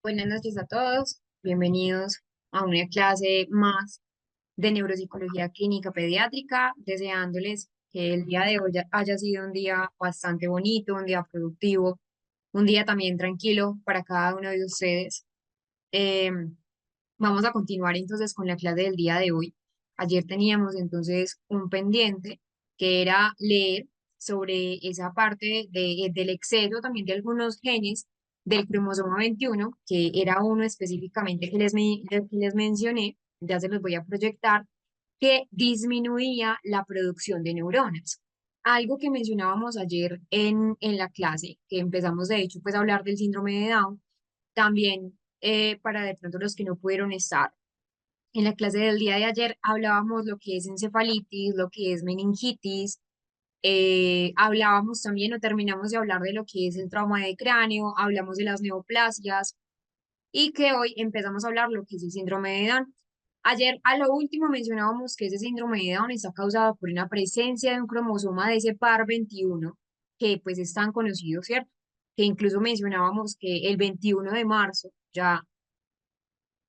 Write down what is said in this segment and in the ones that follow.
Buenas noches a todos, bienvenidos a una clase más de neuropsicología clínica pediátrica, deseándoles que el día de hoy haya sido un día bastante bonito, un día productivo, un día también tranquilo para cada uno de ustedes. Eh, Vamos a continuar entonces con la clase del día de hoy. Ayer teníamos entonces un pendiente que era leer sobre esa parte del exceso también de algunos genes del cromosoma 21, que era uno específicamente que les mencioné, ya se los voy a proyectar, que disminuía la producción de neuronas. Algo que mencionábamos ayer en la clase, que empezamos de hecho pues a hablar del síndrome de Down, también para de pronto los que no pudieron estar. En la clase del día de ayer hablábamos lo que es encefalitis, lo que es meningitis, hablábamos también o terminamos de hablar de lo que es el trauma de cráneo, hablamos de las neoplasias y que hoy empezamos a hablar lo que es el síndrome de Down. Ayer a lo último mencionábamos que ese síndrome de Down está causado por una presencia de un cromosoma de ese par 21 que pues es tan conocido, ¿cierto? Que incluso mencionábamos que el 21 de marzo, ya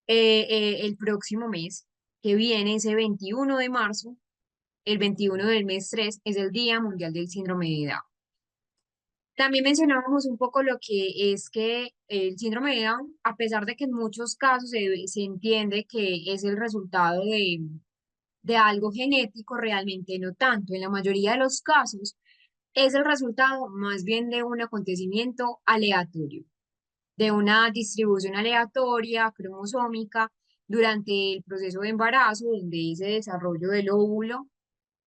el próximo mes que viene, ese 21 de marzo, el 21 del mes 3 es el Día Mundial del Síndrome de Down. También mencionábamos un poco lo que es que el síndrome de Down, a pesar de que en muchos casos se entiende que es el resultado de algo genético, realmente no tanto. En la mayoría de los casos es el resultado más bien de un acontecimiento aleatorio, de una distribución aleatoria, cromosómica, durante el proceso de embarazo, donde ese desarrollo del óvulo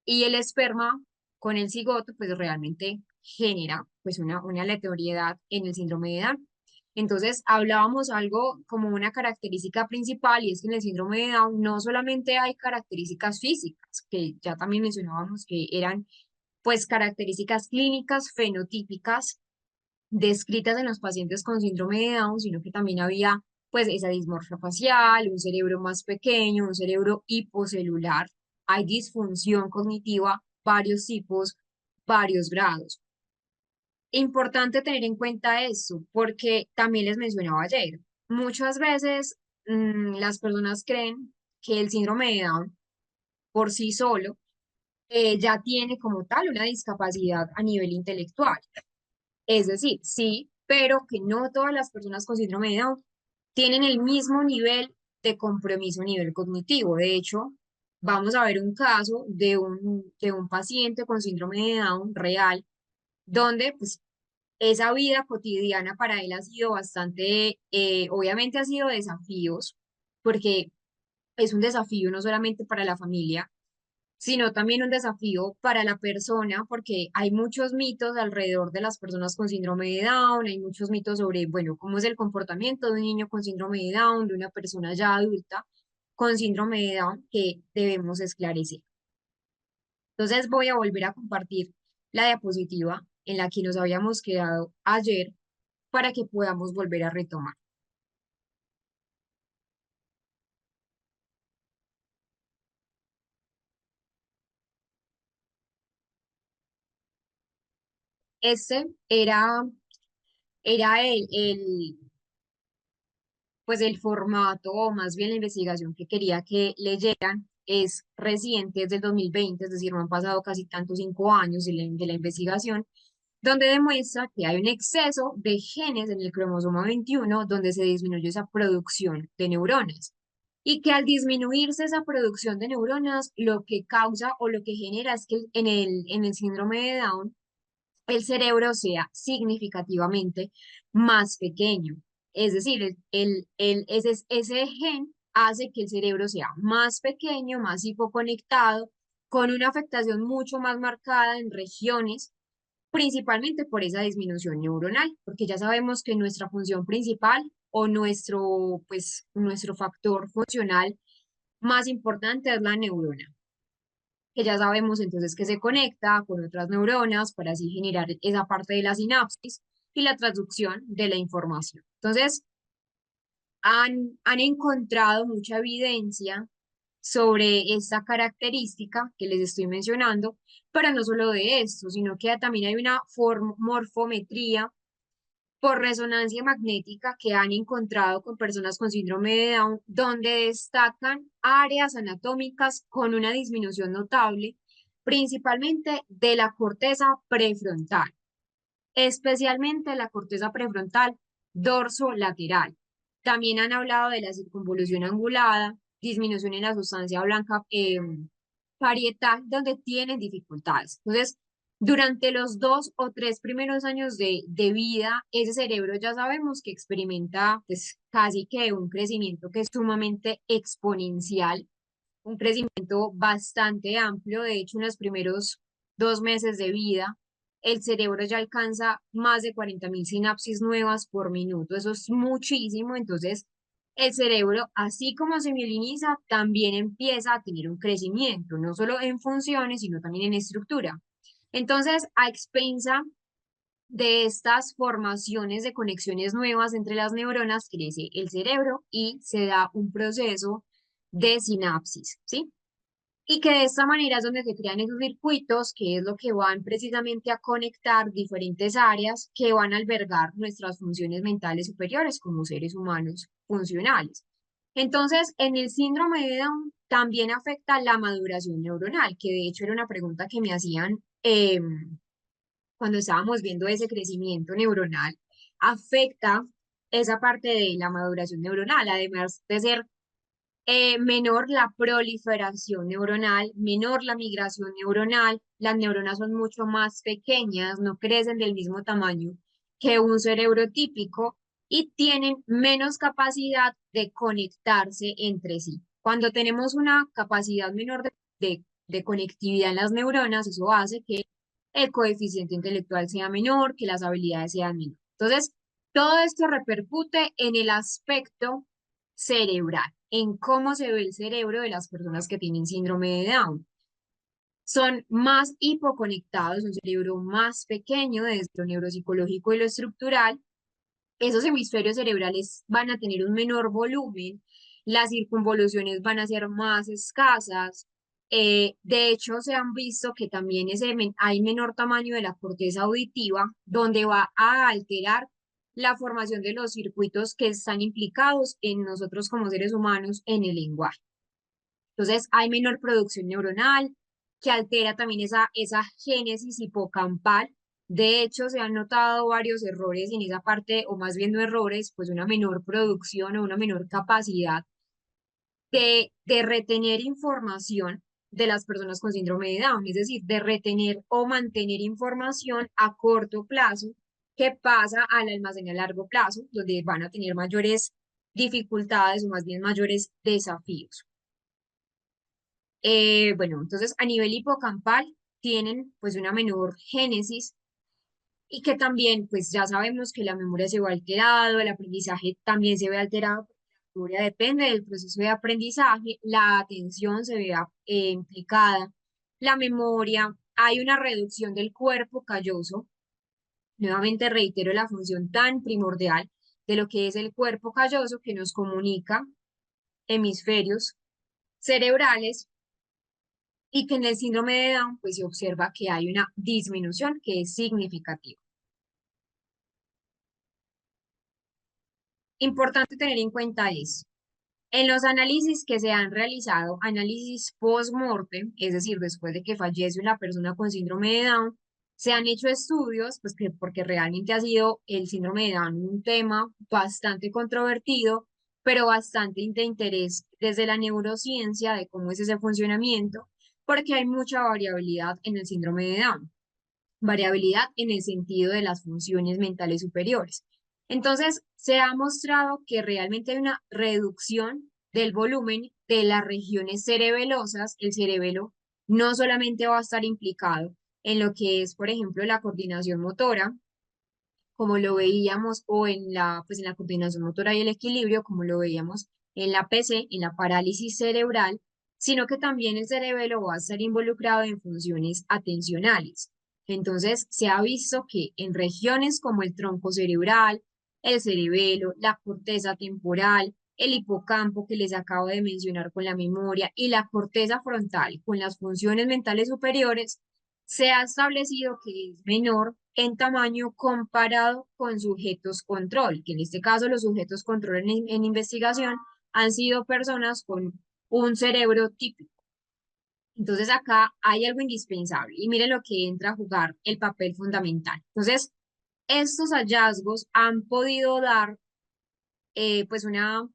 y el esperma con el cigoto, pues realmente genera pues una aleatoriedad en el síndrome de Down. Entonces, hablábamos algo como una característica principal y es que en el síndrome de Down no solamente hay características físicas, que ya también mencionábamos que eran pues características clínicas fenotípicas descritas en los pacientes con síndrome de Down, sino que también había pues esa dismorfia facial, un cerebro más pequeño, un cerebro hipocelular, hay disfunción cognitiva, varios tipos, varios grados. Importante tener en cuenta eso, porque también les mencionaba ayer, muchas veces las personas creen que el síndrome de Down por sí solo ya tiene como tal una discapacidad a nivel intelectual. Es decir, sí, pero que no todas las personas con síndrome de Down tienen el mismo nivel de compromiso a nivel cognitivo. De hecho, vamos a ver un caso de un paciente con síndrome de Down real, donde pues esa vida cotidiana para él ha sido bastante, obviamente ha sido desafíos, porque es un desafío no solamente para la familia, sino también un desafío para la persona, porque hay muchos mitos alrededor de las personas con síndrome de Down, hay muchos mitos sobre, bueno, cómo es el comportamiento de un niño con síndrome de Down, de una persona ya adulta con síndrome de Down que debemos esclarecer. Entonces voy a volver a compartir la diapositiva en la que nos habíamos quedado ayer para que podamos volver a retomar. Este era pues el formato o más bien la investigación que quería que leyeran es reciente, es del 2020, es decir, no han pasado casi tantos 5 años de la investigación, donde demuestra que hay un exceso de genes en el cromosoma 21 donde se disminuye esa producción de neuronas. Y que al disminuirse esa producción de neuronas, lo que causa o lo que genera es que en el síndrome de Down el cerebro sea significativamente más pequeño. Es decir, ese gen hace que el cerebro sea más pequeño, más hipoconectado, con una afectación mucho más marcada en regiones, principalmente por esa disminución neuronal, porque ya sabemos que nuestra función principal o nuestro factor funcional más importante es la neurona, que ya sabemos entonces que se conecta con otras neuronas para así generar esa parte de la sinapsis y la traducción de la información. Entonces, han encontrado mucha evidencia sobre esta característica que les estoy mencionando, pero no solo de esto, sino que también hay una morfometría por resonancia magnética que han encontrado con personas con síndrome de Down, donde destacan áreas anatómicas con una disminución notable, principalmente de la corteza prefrontal, especialmente la corteza prefrontal dorso-lateral. También han hablado de la circunvolución angulada, disminución en la sustancia blanca parietal, donde tienen dificultades. Entonces, durante los 2 o 3 primeros años de vida, ese cerebro ya sabemos que experimenta pues, casi que un crecimiento que es sumamente exponencial, un crecimiento bastante amplio. De hecho, en los primeros 2 meses de vida, el cerebro ya alcanza más de 40.000 sinapsis nuevas por minuto. Eso es muchísimo. Entonces, el cerebro, así como se mieliniza, también empieza a tener un crecimiento, no solo en funciones, sino también en estructura. Entonces, a expensa de estas formaciones de conexiones nuevas entre las neuronas, crece el cerebro y se da un proceso de sinapsis, ¿sí? Y que de esta manera es donde se crean esos circuitos, que es lo que van precisamente a conectar diferentes áreas que van a albergar nuestras funciones mentales superiores como seres humanos funcionales. Entonces, en el síndrome de Down también afecta la maduración neuronal, que de hecho era una pregunta que me hacían cuando estábamos viendo ese crecimiento neuronal. Afecta esa parte de la maduración neuronal, además de ser menor la proliferación neuronal, menor la migración neuronal, las neuronas son mucho más pequeñas, no crecen del mismo tamaño que un cerebro típico y tienen menos capacidad de conectarse entre sí. Cuando tenemos una capacidad menor de conectividad en las neuronas, eso hace que el coeficiente intelectual sea menor, que las habilidades sean menores. Entonces, todo esto repercute en el aspecto cerebral, en cómo se ve el cerebro de las personas que tienen síndrome de Down. Son más hipoconectados, un cerebro más pequeño desde lo neuropsicológico y lo estructural. Esos hemisferios cerebrales van a tener un menor volumen, las circunvoluciones van a ser más escasas. De hecho, se han visto que también hay menor tamaño de la corteza auditiva, donde va a alterar la formación de los circuitos que están implicados en nosotros como seres humanos en el lenguaje. Entonces, hay menor producción neuronal que altera también esa génesis hipocampal. De hecho, se han notado varios errores en esa parte, o más bien no errores, pues una menor producción o una menor capacidad de retener información de las personas con síndrome de Down, es decir, de retener o mantener información a corto plazo que pasa al almacén a largo plazo, donde van a tener mayores dificultades o más bien mayores desafíos. Bueno, entonces a nivel hipocampal tienen pues una menor génesis y que también pues ya sabemos que la memoria se ve alterado, el aprendizaje también se ve alterado, la memoria depende del proceso de aprendizaje, la atención se ve implicada, la memoria, hay una reducción del cuerpo calloso. Nuevamente reitero la función tan primordial de lo que es el cuerpo calloso que nos comunica hemisferios cerebrales y que en el síndrome de Down pues se observa que hay una disminución que es significativa. Importante tener en cuenta es, en los análisis que se han realizado, análisis post-mortem, es decir, después de que fallece una persona con síndrome de Down, se han hecho estudios, pues porque realmente ha sido el síndrome de Down un tema bastante controvertido, pero bastante de interés desde la neurociencia de cómo es ese funcionamiento, porque hay mucha variabilidad en el síndrome de Down. Variabilidad en el sentido de las funciones mentales superiores. Entonces, se ha mostrado que realmente hay una reducción del volumen de las regiones cerebelosas. El cerebelo no solamente va a estar implicado en lo que es, por ejemplo, la coordinación motora, como lo veíamos, o pues en la coordinación motora y el equilibrio, como lo veíamos en la PC, en la parálisis cerebral, sino que también el cerebelo va a estar involucrado en funciones atencionales. Entonces, se ha visto que en regiones como el tronco cerebral, el cerebelo, la corteza temporal, el hipocampo que les acabo de mencionar con la memoria y la corteza frontal con las funciones mentales superiores, Se ha establecido que es menor en tamaño comparado con sujetos control, que en este caso los sujetos control en investigación han sido personas con un cerebro típico. Entonces acá hay algo indispensable y mire lo que entra a jugar el papel fundamental. Entonces, estos hallazgos han podido dar pues una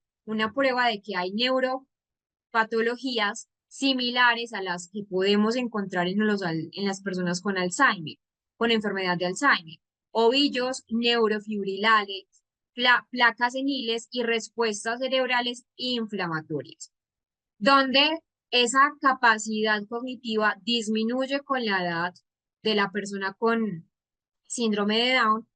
prueba de que hay neuropatologías similares a las que podemos encontrar en las personas con Alzheimer, con enfermedad de Alzheimer, ovillos neurofibrilares, placas seniles y respuestas cerebrales inflamatorias, donde esa capacidad cognitiva disminuye con la edad de la persona con síndrome de Down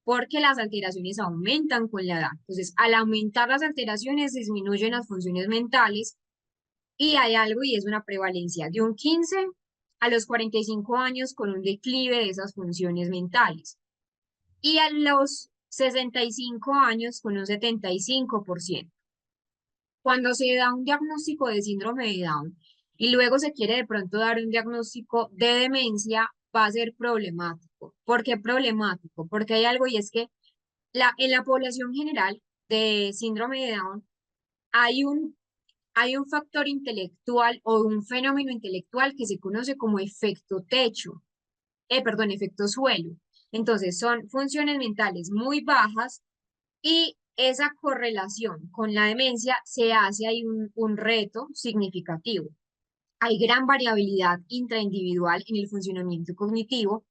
porque las alteraciones aumentan con la edad. Entonces, al aumentar las alteraciones, disminuyen las funciones mentales y hay algo y es una prevalencia de un 15 a los 45 años con un declive de esas funciones mentales y a los 65 años con un 75%. Cuando se da un diagnóstico de síndrome de Down y luego se quiere de pronto dar un diagnóstico de demencia, va a ser problemático. ¿Por qué problemático? Porque hay algo y es que en la población general de síndrome de Down hay hay un factor intelectual o un fenómeno intelectual que se conoce como efecto techo, perdón, efecto suelo. Entonces, son funciones mentales muy bajas y esa correlación con la demencia se hace ahí un reto significativo. Hay gran variabilidad intraindividual en el funcionamiento cognitivo,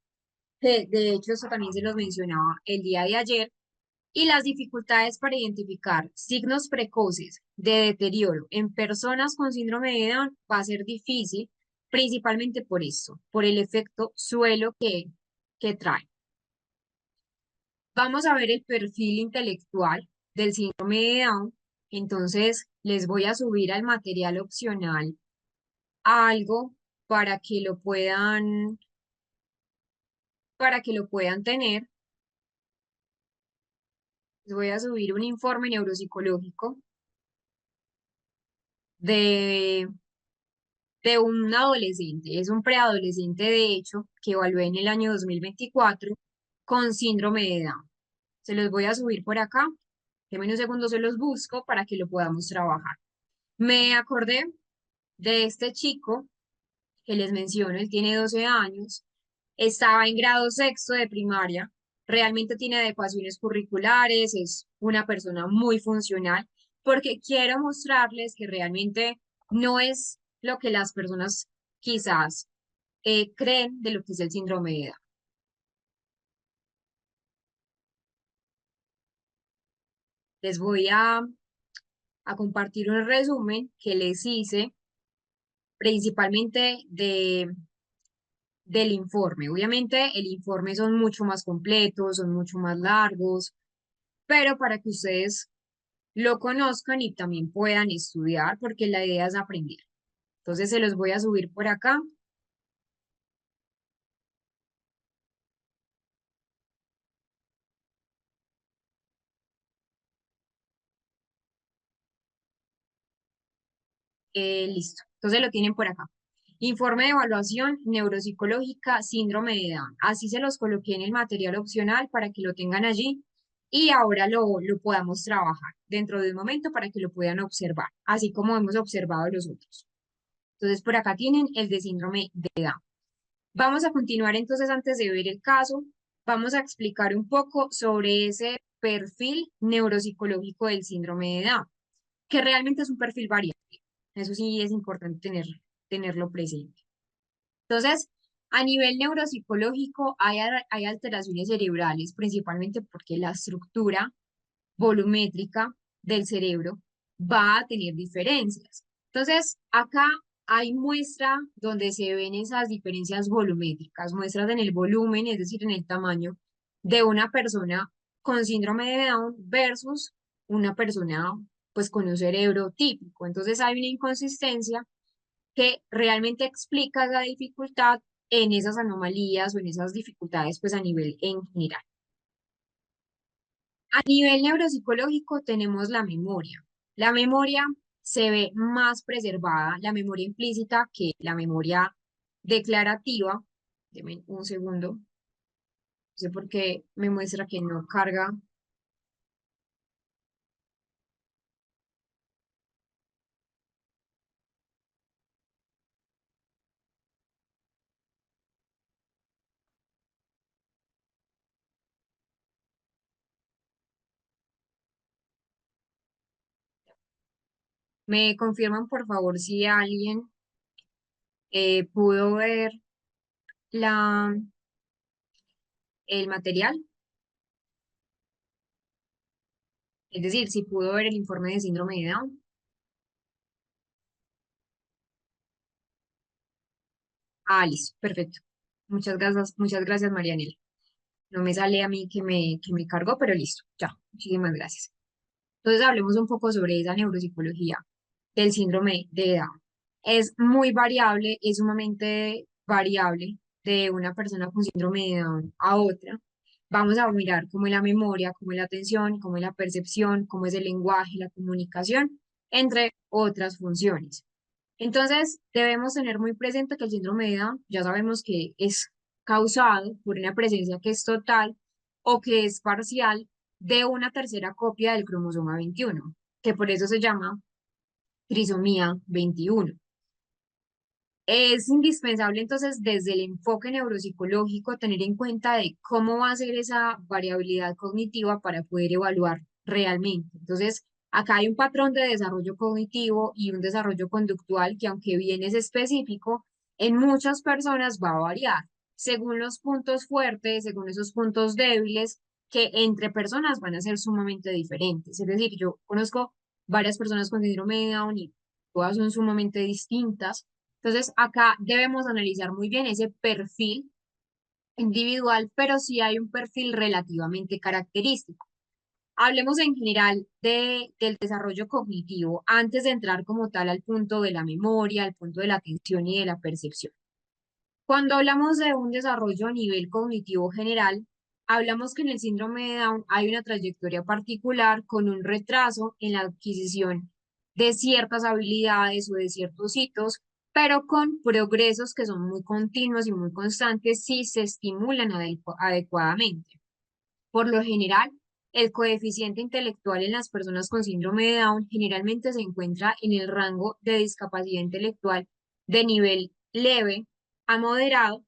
que de hecho eso también se los mencionaba el día de ayer, y las dificultades para identificar signos precoces de deterioro en personas con síndrome de Down va a ser difícil, principalmente por eso, por el efecto suelo que trae. Vamos a ver el perfil intelectual del síndrome de Down. Entonces, les voy a subir al material opcional algo para que para que lo puedan tener. Les voy a subir un informe neuropsicológico de de un adolescente, es un preadolescente de hecho, que evalué en el año 2024 con síndrome de Down. Se los voy a subir por acá, de menos segundos se los busco para que lo podamos trabajar. Me acordé de este chico que les menciono, él tiene 12 años, estaba en grado sexto de primaria, realmente tiene adecuaciones curriculares, es una persona muy funcional, porque quiero mostrarles que realmente no es lo que las personas quizás creen de lo que es el síndrome de Down. Les voy a compartir un resumen que les hice principalmente del informe. Obviamente el informe son mucho más completos, son mucho más largos, pero para que ustedes lo conozcan y también puedan estudiar, porque la idea es aprender. Entonces se los voy a subir por acá. Listo. Entonces lo tienen por acá. Informe de evaluación neuropsicológica, síndrome de Down. Así se los coloqué en el material opcional para que lo tengan allí y ahora lo podamos trabajar dentro de un momento para que lo puedan observar, así como hemos observado los otros. Entonces por acá tienen el de síndrome de Down. Vamos a continuar entonces antes de ver el caso. Vamos a explicar un poco sobre ese perfil neuropsicológico del síndrome de Down, que realmente es un perfil variable. Eso sí es importante tenerlo presente. Entonces, a nivel neuropsicológico hay alteraciones cerebrales, principalmente porque la estructura volumétrica del cerebro va a tener diferencias. Entonces, acá hay muestra donde se ven esas diferencias volumétricas, muestras en el volumen, es decir, en el tamaño de una persona con síndrome de Down versus una persona pues con un cerebro típico. Entonces hay una inconsistencia que realmente explica la dificultad en esas anomalías o en esas dificultades pues a nivel en general. A nivel neuropsicológico tenemos la memoria. La memoria se ve más preservada, la memoria implícita que la memoria declarativa. Deme un segundo. No sé por qué me muestra que no carga. ¿Me confirman, por favor, si alguien pudo ver la, el material? Es decir, si pudo ver el informe de síndrome de Down. Ah, listo, perfecto. Muchas gracias, Marianela. No me sale a mí que me cargó, pero listo, ya. Muchísimas gracias. Entonces hablemos un poco sobre esa neuropsicología del síndrome de Down. Es muy variable, es sumamente variable de una persona con síndrome de Down a otra. Vamos a mirar cómo es la memoria, cómo es la atención, cómo es la percepción, cómo es el lenguaje, la comunicación, entre otras funciones. Entonces, debemos tener muy presente que el síndrome de Down ya sabemos que es causado por una presencia que es total o que es parcial de una tercera copia del cromosoma 21, que por eso se llama trisomía 21. Es indispensable entonces desde el enfoque neuropsicológico tener en cuenta de cómo va a ser esa variabilidad cognitiva para poder evaluar realmente. Entonces, acá hay un patrón de desarrollo cognitivo y un desarrollo conductual que aunque bien es específico, en muchas personas va a variar según los puntos fuertes, según esos puntos débiles, que entre personas van a ser sumamente diferentes. Es decir, yo conozco varias personas con síndrome de Down y todas son sumamente distintas. Entonces, acá debemos analizar muy bien ese perfil individual, pero sí hay un perfil relativamente característico. Hablemos en general del desarrollo cognitivo antes de entrar como tal al punto de la memoria, al punto de la atención y de la percepción. Cuando hablamos de un desarrollo a nivel cognitivo general, hablamos que en el síndrome de Down hay una trayectoria particular con un retraso en la adquisición de ciertas habilidades o de ciertos hitos, pero con progresos que son muy continuos y muy constantes si se estimulan adecuadamente. Por lo general, el coeficiente intelectual en las personas con síndrome de Down generalmente se encuentra en el rango de discapacidad intelectual de nivel leve a moderado,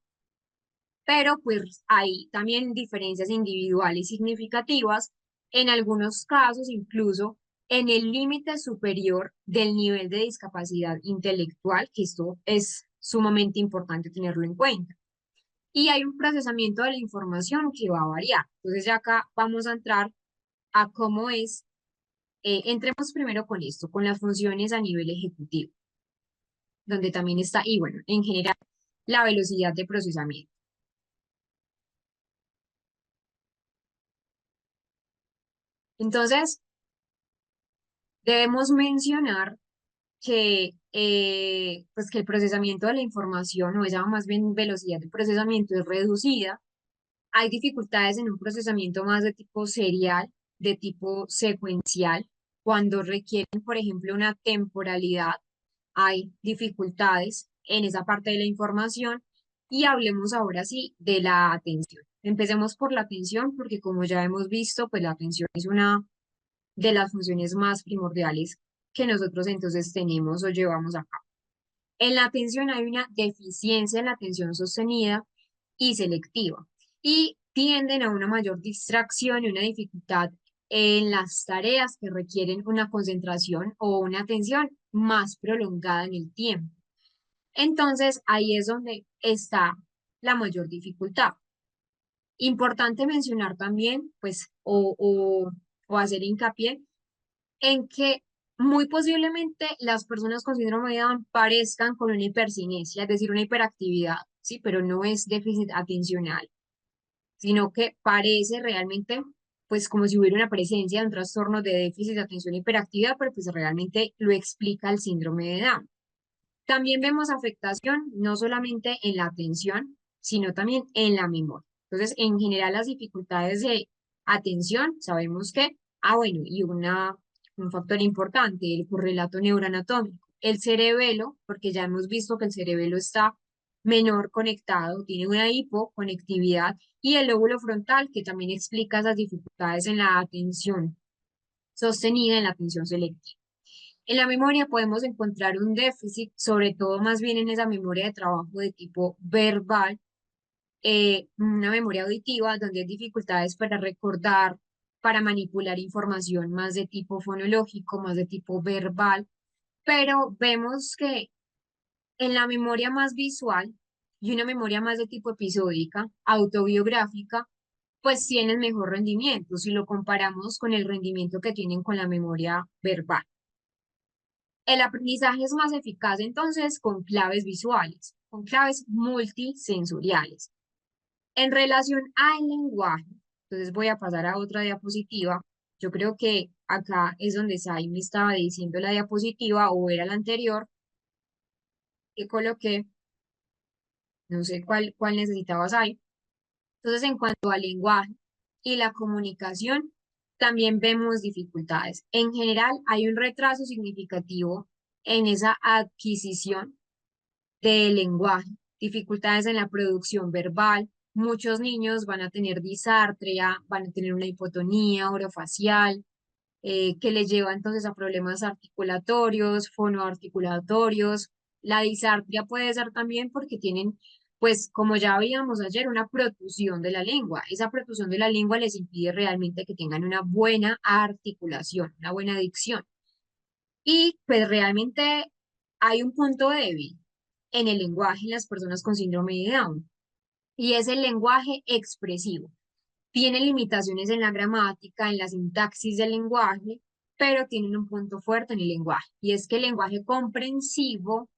pero pues hay también diferencias individuales significativas, en algunos casos incluso en el límite superior del nivel de discapacidad intelectual, que esto es sumamente importante tenerlo en cuenta. Y hay un procesamiento de la información que va a variar. Entonces ya acá vamos a entrar a cómo es, entremos primero con esto, con las funciones a nivel ejecutivo, donde también está, y bueno, en general, la velocidad de procesamiento. Entonces, debemos mencionar que, pues que el procesamiento de la información, o esa más bien velocidad de procesamiento es reducida. Hay dificultades en un procesamiento más de tipo serial, de tipo secuencial, cuando requieren, por ejemplo, una temporalidad. Hay dificultades en esa parte de la información y hablemos ahora sí de la atención. Empecemos por la atención porque como ya hemos visto, pues la atención es una de las funciones más primordiales que nosotros entonces tenemos o llevamos a cabo. En la atención hay una deficiencia en la atención sostenida y selectiva y tienden a una mayor distracción y una dificultad en las tareas que requieren una concentración o una atención más prolongada en el tiempo. Entonces, ahí es donde está la mayor dificultad. Importante mencionar también, pues, o hacer hincapié en que muy posiblemente las personas con síndrome de Down parezcan con una hipercinesia, es decir, una hiperactividad, sí, pero no es déficit atencional, sino que parece realmente, pues, como si hubiera una presencia de un trastorno de déficit de atención e hiperactividad, pero pues realmente lo explica el síndrome de Down. También vemos afectación no solamente en la atención, sino también en la memoria. Entonces, en general, las dificultades de atención, sabemos que, bueno, y un factor importante, el correlato neuroanatómico, el cerebelo, porque ya hemos visto que el cerebelo está menor conectado, tiene una hipoconectividad y el lóbulo frontal que también explica esas dificultades en la atención sostenida, en la atención selectiva. En la memoria podemos encontrar un déficit, sobre todo más bien en esa memoria de trabajo de tipo verbal, una memoria auditiva donde hay dificultades para recordar, para manipular información más de tipo fonológico, más de tipo verbal, pero vemos que en la memoria más visual y una memoria más de tipo episódica, autobiográfica, pues tienen mejor rendimiento si lo comparamos con el rendimiento que tienen con la memoria verbal. El aprendizaje es más eficaz entonces con claves visuales, con claves multisensoriales. En relación al lenguaje, entonces voy a pasar a otra diapositiva. Yo creo que acá es donde Sai me estaba diciendo la diapositiva o era la anterior que coloqué, no sé cuál necesitaba Sai. Entonces, en cuanto al lenguaje y la comunicación, también vemos dificultades. En general, hay un retraso significativo en esa adquisición del lenguaje, dificultades en la producción verbal. Muchos niños van a tener disartria, van a tener una hipotonía orofacial, que les lleva entonces a problemas articulatorios, fonoarticulatorios. La disartria puede ser también porque tienen, pues como ya veíamos ayer, una protusión de la lengua. Esa protusión de la lengua les impide realmente que tengan una buena articulación, una buena dicción. Y pues realmente hay un punto débil en el lenguaje en las personas con síndrome de Down y es el lenguaje expresivo. Tiene limitaciones en la gramática, en la sintaxis del lenguaje, pero tienen un punto fuerte en el lenguaje y es que el lenguaje comprensivo,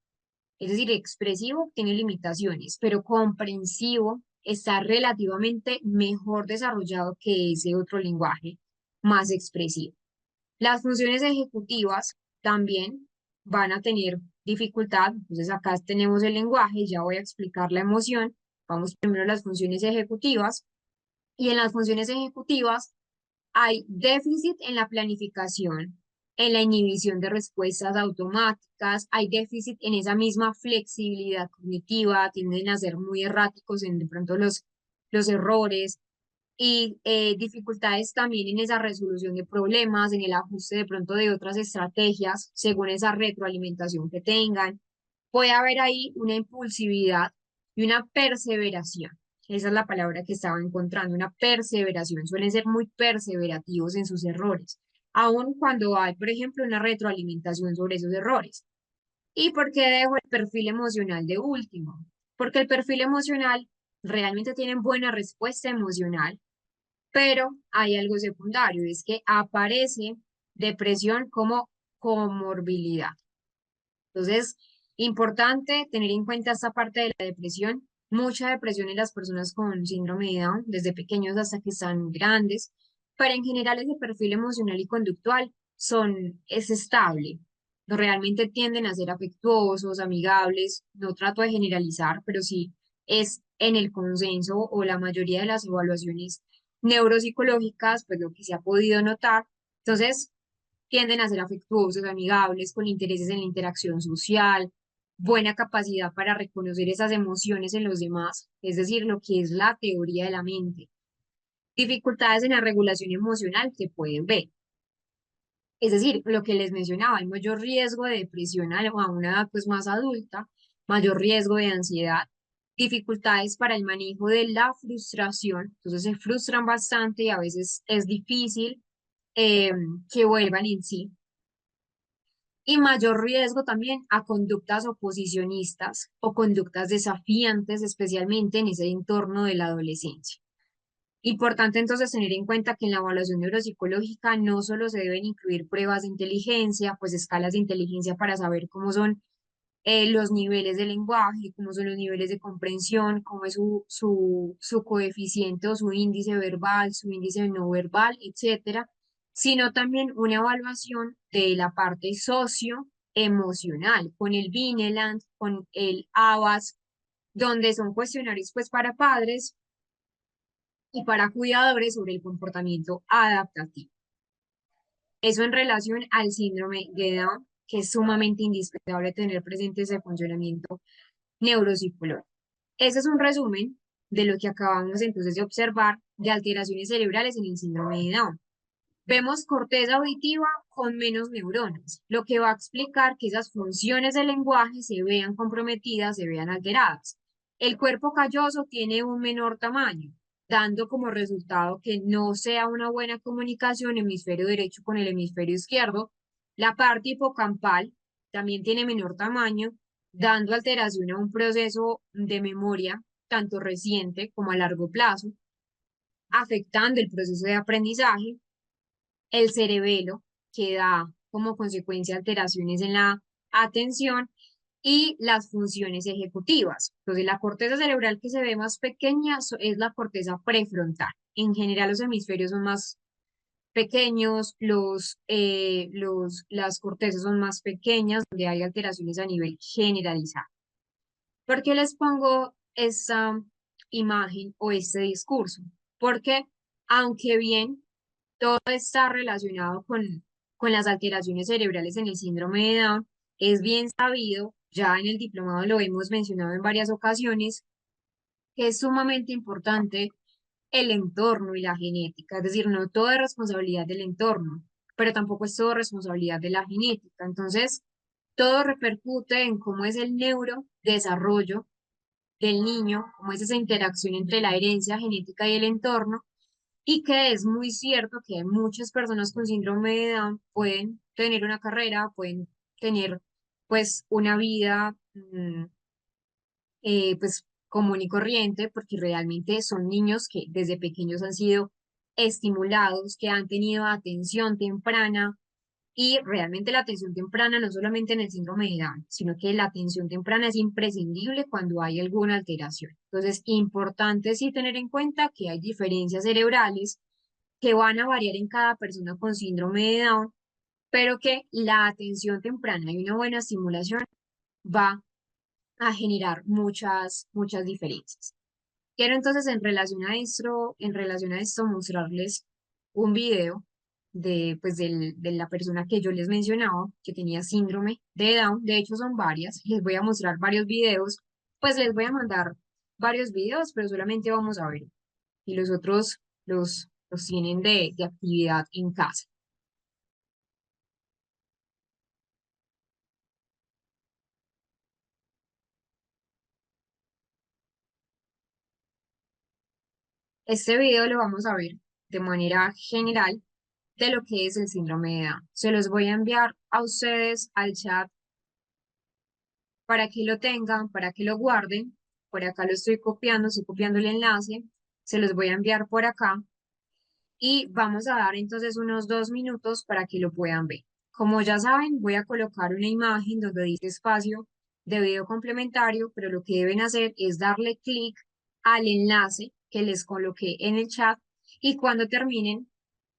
es decir, expresivo, tiene limitaciones, pero comprensivo está relativamente mejor desarrollado que ese otro lenguaje más expresivo. Las funciones ejecutivas también van a tener dificultad. Entonces acá tenemos el lenguaje, ya voy a explicar la emoción. Vamos primero a las funciones ejecutivas. Y en las funciones ejecutivas hay déficit en la planificación, en la inhibición de respuestas automáticas, hay déficit en esa misma flexibilidad cognitiva, tienden a ser muy erráticos en de pronto los errores, y dificultades también en esa resolución de problemas, en el ajuste de pronto de otras estrategias según esa retroalimentación que tengan. Puede haber ahí una impulsividad y una perseveración. Esa es la palabra que estaba encontrando, una perseveración. Suelen ser muy perseverativos en sus errores, aun cuando hay, por ejemplo, una retroalimentación sobre esos errores. ¿Y por qué dejo el perfil emocional de último? Porque el perfil emocional realmente tiene buena respuesta emocional, pero hay algo secundario, es que aparece depresión como comorbilidad. Entonces, importante tener en cuenta esta parte de la depresión, mucha depresión en las personas con síndrome de Down, desde pequeños hasta que están grandes, pero en general ese perfil emocional y conductual es estable. Realmente tienden a ser afectuosos, amigables, no trato de generalizar, pero sí es en el consenso o la mayoría de las evaluaciones neuropsicológicas, pues lo que se ha podido notar. Entonces, tienden a ser afectuosos, amigables, con intereses en la interacción social, buena capacidad para reconocer esas emociones en los demás, es decir, lo que es la teoría de la mente. Dificultades en la regulación emocional que pueden ver. Es decir, lo que les mencionaba, hay mayor riesgo de depresión a una edad pues, más adulta, mayor riesgo de ansiedad, dificultades para el manejo de la frustración, entonces se frustran bastante y a veces es difícil eh, que vuelvan en sí, y mayor riesgo también a conductas oposicionistas o conductas desafiantes, especialmente en ese entorno de la adolescencia. Importante entonces tener en cuenta que en la evaluación neuropsicológica no solo se deben incluir pruebas de inteligencia, pues escalas de inteligencia para saber cómo son los niveles de lenguaje, cómo son los niveles de comprensión, cómo es su coeficiente o su índice verbal, su índice no verbal, etcétera, sino también una evaluación de la parte socioemocional, con el Vineland, con el ABAS, donde son cuestionarios pues para padres y para cuidadores sobre el comportamiento adaptativo. Eso en relación al síndrome de Down, que es sumamente indispensable tener presente ese funcionamiento neuropsicológico. Ese es un resumen de lo que acabamos entonces de observar de alteraciones cerebrales en el síndrome de Down. Vemos corteza auditiva con menos neuronas, lo que va a explicar que esas funciones del lenguaje se vean comprometidas, se vean alteradas. El cuerpo calloso tiene un menor tamaño, dando como resultado que no sea una buena comunicación hemisferio derecho con el hemisferio izquierdo. La parte hipocampal también tiene menor tamaño, dando alteración a un proceso de memoria, tanto reciente como a largo plazo, afectando el proceso de aprendizaje. El cerebelo, que da como consecuencia alteraciones en la atención y las funciones ejecutivas. Entonces, la corteza cerebral que se ve más pequeña es la corteza prefrontal. En general, los hemisferios son más pequeños, las cortezas son más pequeñas, donde hay alteraciones a nivel generalizado. ¿Por qué les pongo esta imagen o este discurso? Porque aunque bien todo está relacionado con las alteraciones cerebrales en el síndrome de Down, es bien sabido, ya en el diplomado lo hemos mencionado en varias ocasiones, que es sumamente importante el entorno y la genética. Es decir, no todo es responsabilidad del entorno, pero tampoco es todo responsabilidad de la genética. Entonces, todo repercute en cómo es el neurodesarrollo del niño, cómo es esa interacción entre la herencia genética y el entorno, y que es muy cierto que muchas personas con síndrome de Down pueden tener una carrera, pueden tener pues una vida pues común y corriente, porque realmente son niños que desde pequeños han sido estimulados, que han tenido atención temprana, y realmente la atención temprana no solamente en el síndrome de Down, sino que la atención temprana es imprescindible cuando hay alguna alteración. Entonces, importante sí tener en cuenta que hay diferencias cerebrales que van a variar en cada persona con síndrome de Down, pero que la atención temprana y una buena estimulación va a generar muchas diferencias. Quiero entonces en relación a esto mostrarles un video de la persona que yo les mencionaba, que tenía síndrome de Down. De hecho, son varias. Les voy a mostrar varios videos. Pues les voy a mandar varios videos, pero solamente vamos a ver. Y los otros los tienen de actividad en casa. Este video lo vamos a ver de manera general de lo que es el síndrome de Down. Se los voy a enviar a ustedes al chat para que lo tengan, para que lo guarden. Por acá lo estoy copiando el enlace, se los voy a enviar por acá y vamos a dar entonces unos 2 minutos para que lo puedan ver. Como ya saben, voy a colocar una imagen donde dice espacio de video complementario, pero lo que deben hacer es darle clic al enlace que les coloqué en el chat y cuando terminen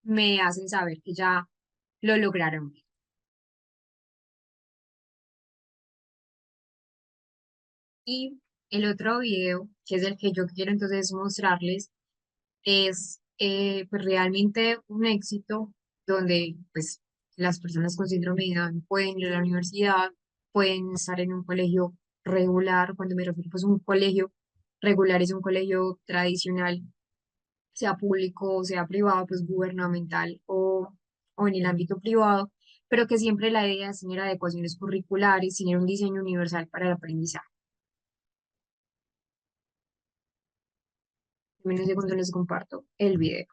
me hacen saber que ya lo lograron ver. Y el otro video, que es el que yo quiero entonces mostrarles, es pues realmente un éxito donde pues las personas con síndrome de Down pueden ir a la universidad, pueden estar en un colegio regular. Cuando me refiero pues a un colegio regular, es un colegio tradicional, sea público o sea privado, pues gubernamental o en el ámbito privado, pero que siempre la idea es tener adecuaciones curriculares, tener un diseño universal para el aprendizaje. En un segundo les comparto el video.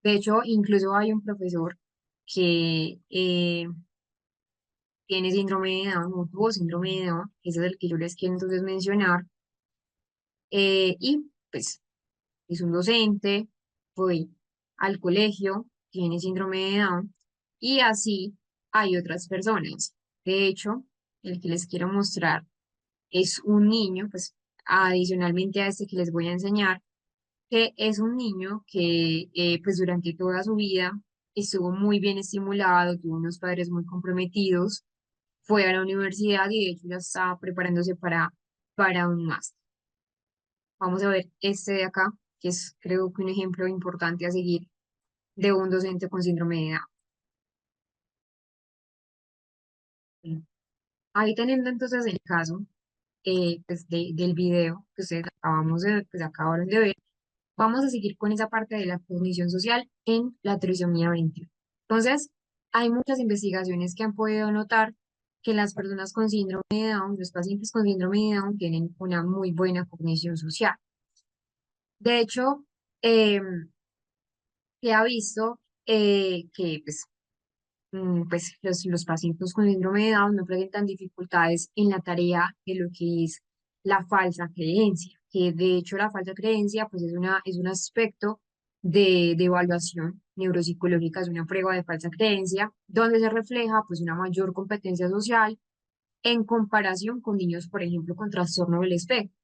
De hecho, incluso hay un profesor que tiene síndrome de Down, o tuvo síndrome de Down, ese es el que yo les quiero entonces mencionar, y pues es un docente, fue al colegio, tiene síndrome de Down, y así hay otras personas. De hecho, el que les quiero mostrar es un niño, pues adicionalmente a este que les voy a enseñar, que es un niño que pues durante toda su vida estuvo muy bien estimulado, tuvo unos padres muy comprometidos, fue a la universidad y de hecho ya está preparándose para un máster. Vamos a ver este de acá, que es creo que un ejemplo importante a seguir de un docente con síndrome de Down. Ahí teniendo entonces el caso. pues del video que ustedes pues acabaron de ver, vamos a seguir con esa parte de la cognición social en la trisomía 21. Entonces, hay muchas investigaciones que han podido notar que las personas con síndrome de Down, los pacientes con síndrome de Down, tienen una muy buena cognición social. De hecho, eh, se ha visto que pues los pacientes con síndrome de Down no presentan dificultades en la tarea de lo que es la falsa creencia, que de hecho la falsa creencia pues es un aspecto de evaluación neuropsicológica, es una prueba de falsa creencia, donde se refleja pues una mayor competencia social en comparación con niños, por ejemplo, con trastorno del espectro.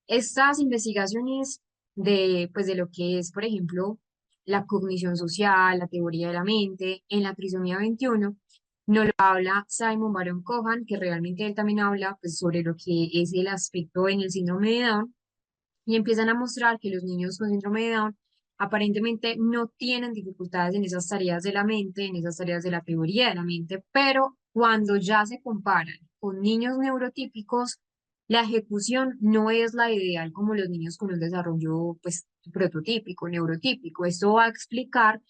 Estas investigaciones pues de lo que es, por ejemplo, la cognición social, la teoría de la mente, en la trisomía 21, nos lo habla Simon Baron Cohen, que realmente él también habla pues, sobre lo que es el aspecto en el síndrome de Down, y empiezan a mostrar que los niños con síndrome de Down aparentemente no tienen dificultades en esas tareas de la mente, en esas tareas de la teoría de la mente, pero cuando ya se comparan con niños neurotípicos, la ejecución no es la ideal como los niños con un desarrollo pues prototípico, neurotípico. Esto va a explicar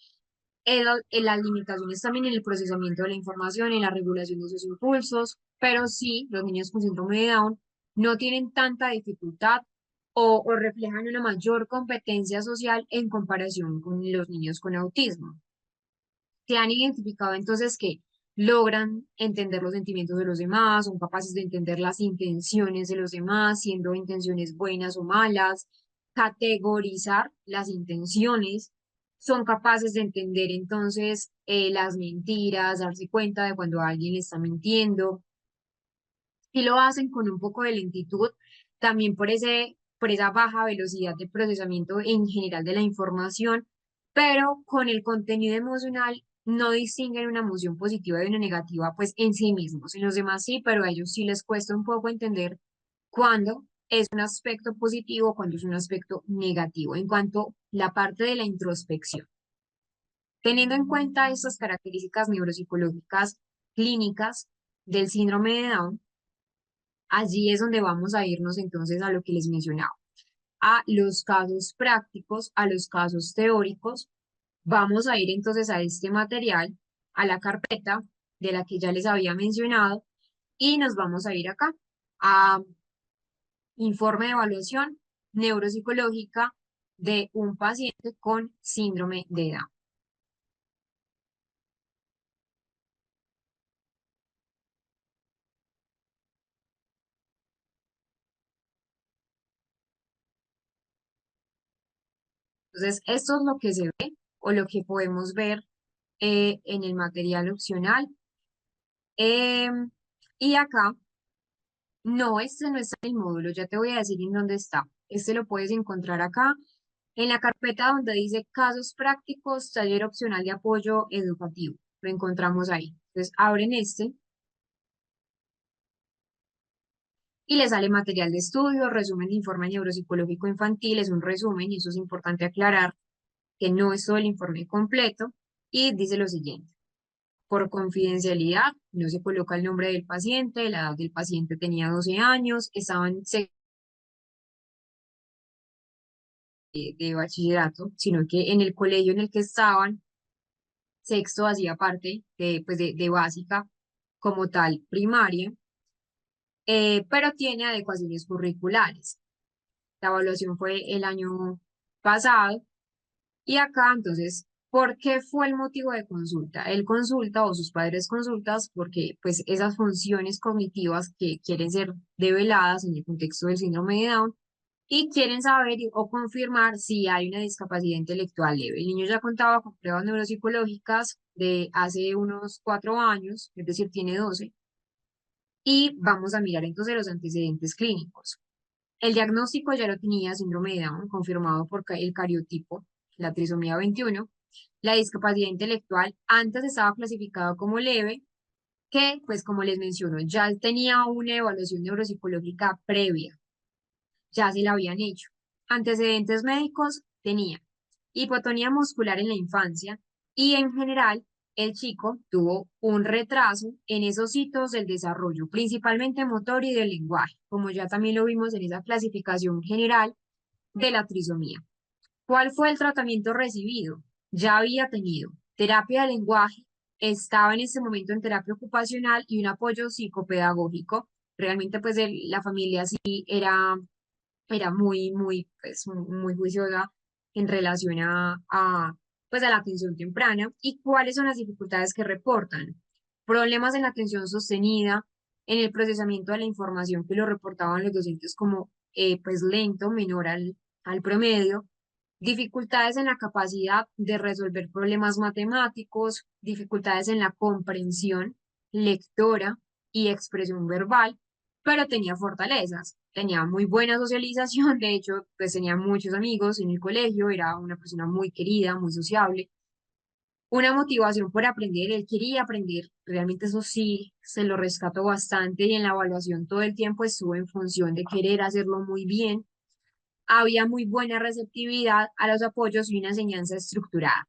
las limitaciones también en el procesamiento de la información, en la regulación de sus impulsos, pero sí, los niños con síndrome de Down no tienen tanta dificultad o reflejan una mayor competencia social en comparación con los niños con autismo. Se han identificado entonces que logran entender los sentimientos de los demás, son capaces de entender las intenciones de los demás, siendo intenciones buenas o malas, categorizar las intenciones, son capaces de entender entonces las mentiras, darse cuenta de cuando alguien le está mintiendo, y lo hacen con un poco de lentitud, también por esa baja velocidad de procesamiento en general de la información, pero con el contenido emocional no distinguen una emoción positiva de una negativa, pues en sí mismos. En los demás sí, pero a ellos sí les cuesta un poco entender cuándo es un aspecto positivo, cuándo es un aspecto negativo, en cuanto a la parte de la introspección. Teniendo en cuenta estas características neuropsicológicas clínicas del síndrome de Down, allí es donde vamos a irnos entonces a lo que les mencionaba, a los casos prácticos, a los casos teóricos. Vamos a ir entonces a este material, a la carpeta de la que ya les había mencionado, y nos vamos a ir acá a informe de evaluación neuropsicológica de un paciente con síndrome de Down. Entonces, esto es lo que se ve o lo que podemos ver en el material opcional. Em, y acá no, este no está en el módulo, ya te voy a decir en dónde está. Este lo puedes encontrar acá en la carpeta donde dice casos prácticos, taller opcional de apoyo educativo. Lo encontramos ahí. Entonces abren este y le sale material de estudio, resumen de informe neuropsicológico infantil, es un resumen y eso es importante aclarar que no es todo el informe completo. Y dice lo siguiente. Por confidencialidad, no se coloca el nombre del paciente, la edad del paciente tenía 12 años, estaban de bachillerato, sino que en el colegio en el que estaban, sexto hacía parte de básica como tal primaria, pero tiene adecuaciones curriculares. La evaluación fue el año pasado y acá entonces, ¿por qué fue el motivo de consulta? Él consulta o sus padres consultas porque pues esas funciones cognitivas que quieren ser develadas en el contexto del síndrome de Down y quieren saber o confirmar si hay una discapacidad intelectual leve. El niño ya contaba con pruebas neuropsicológicas de hace unos 4 años, es decir, tiene 12, y vamos a mirar entonces los antecedentes clínicos. El diagnóstico ya lo tenía síndrome de Down, confirmado por el cariotipo, la trisomía 21. La discapacidad intelectual antes estaba clasificado como leve, que, pues como les menciono, ya tenía una evaluación neuropsicológica previa, ya se la habían hecho. Antecedentes médicos tenía hipotonía muscular en la infancia y en general el chico tuvo un retraso en esos hitos del desarrollo, principalmente motor y del lenguaje, como ya también lo vimos en esa clasificación general de la trisomía. ¿Cuál fue el tratamiento recibido? Ya había tenido terapia de lenguaje, estaba en ese momento en terapia ocupacional y un apoyo psicopedagógico. Realmente, pues, la familia sí era muy juiciosa en relación pues, a la atención temprana. ¿Y cuáles son las dificultades que reportan? Problemas en la atención sostenida, en el procesamiento de la información que lo reportaban los docentes como pues lento, menor al promedio, dificultades en la capacidad de resolver problemas matemáticos, dificultades en la comprensión lectora y expresión verbal, pero tenía fortalezas, tenía muy buena socialización, de hecho, pues tenía muchos amigos en el colegio, era una persona muy querida, muy sociable, una motivación por aprender, él quería aprender, realmente eso sí, se lo rescató bastante y en la evaluación todo el tiempo estuvo en función de querer hacerlo muy bien, había muy buena receptividad a los apoyos y una enseñanza estructurada.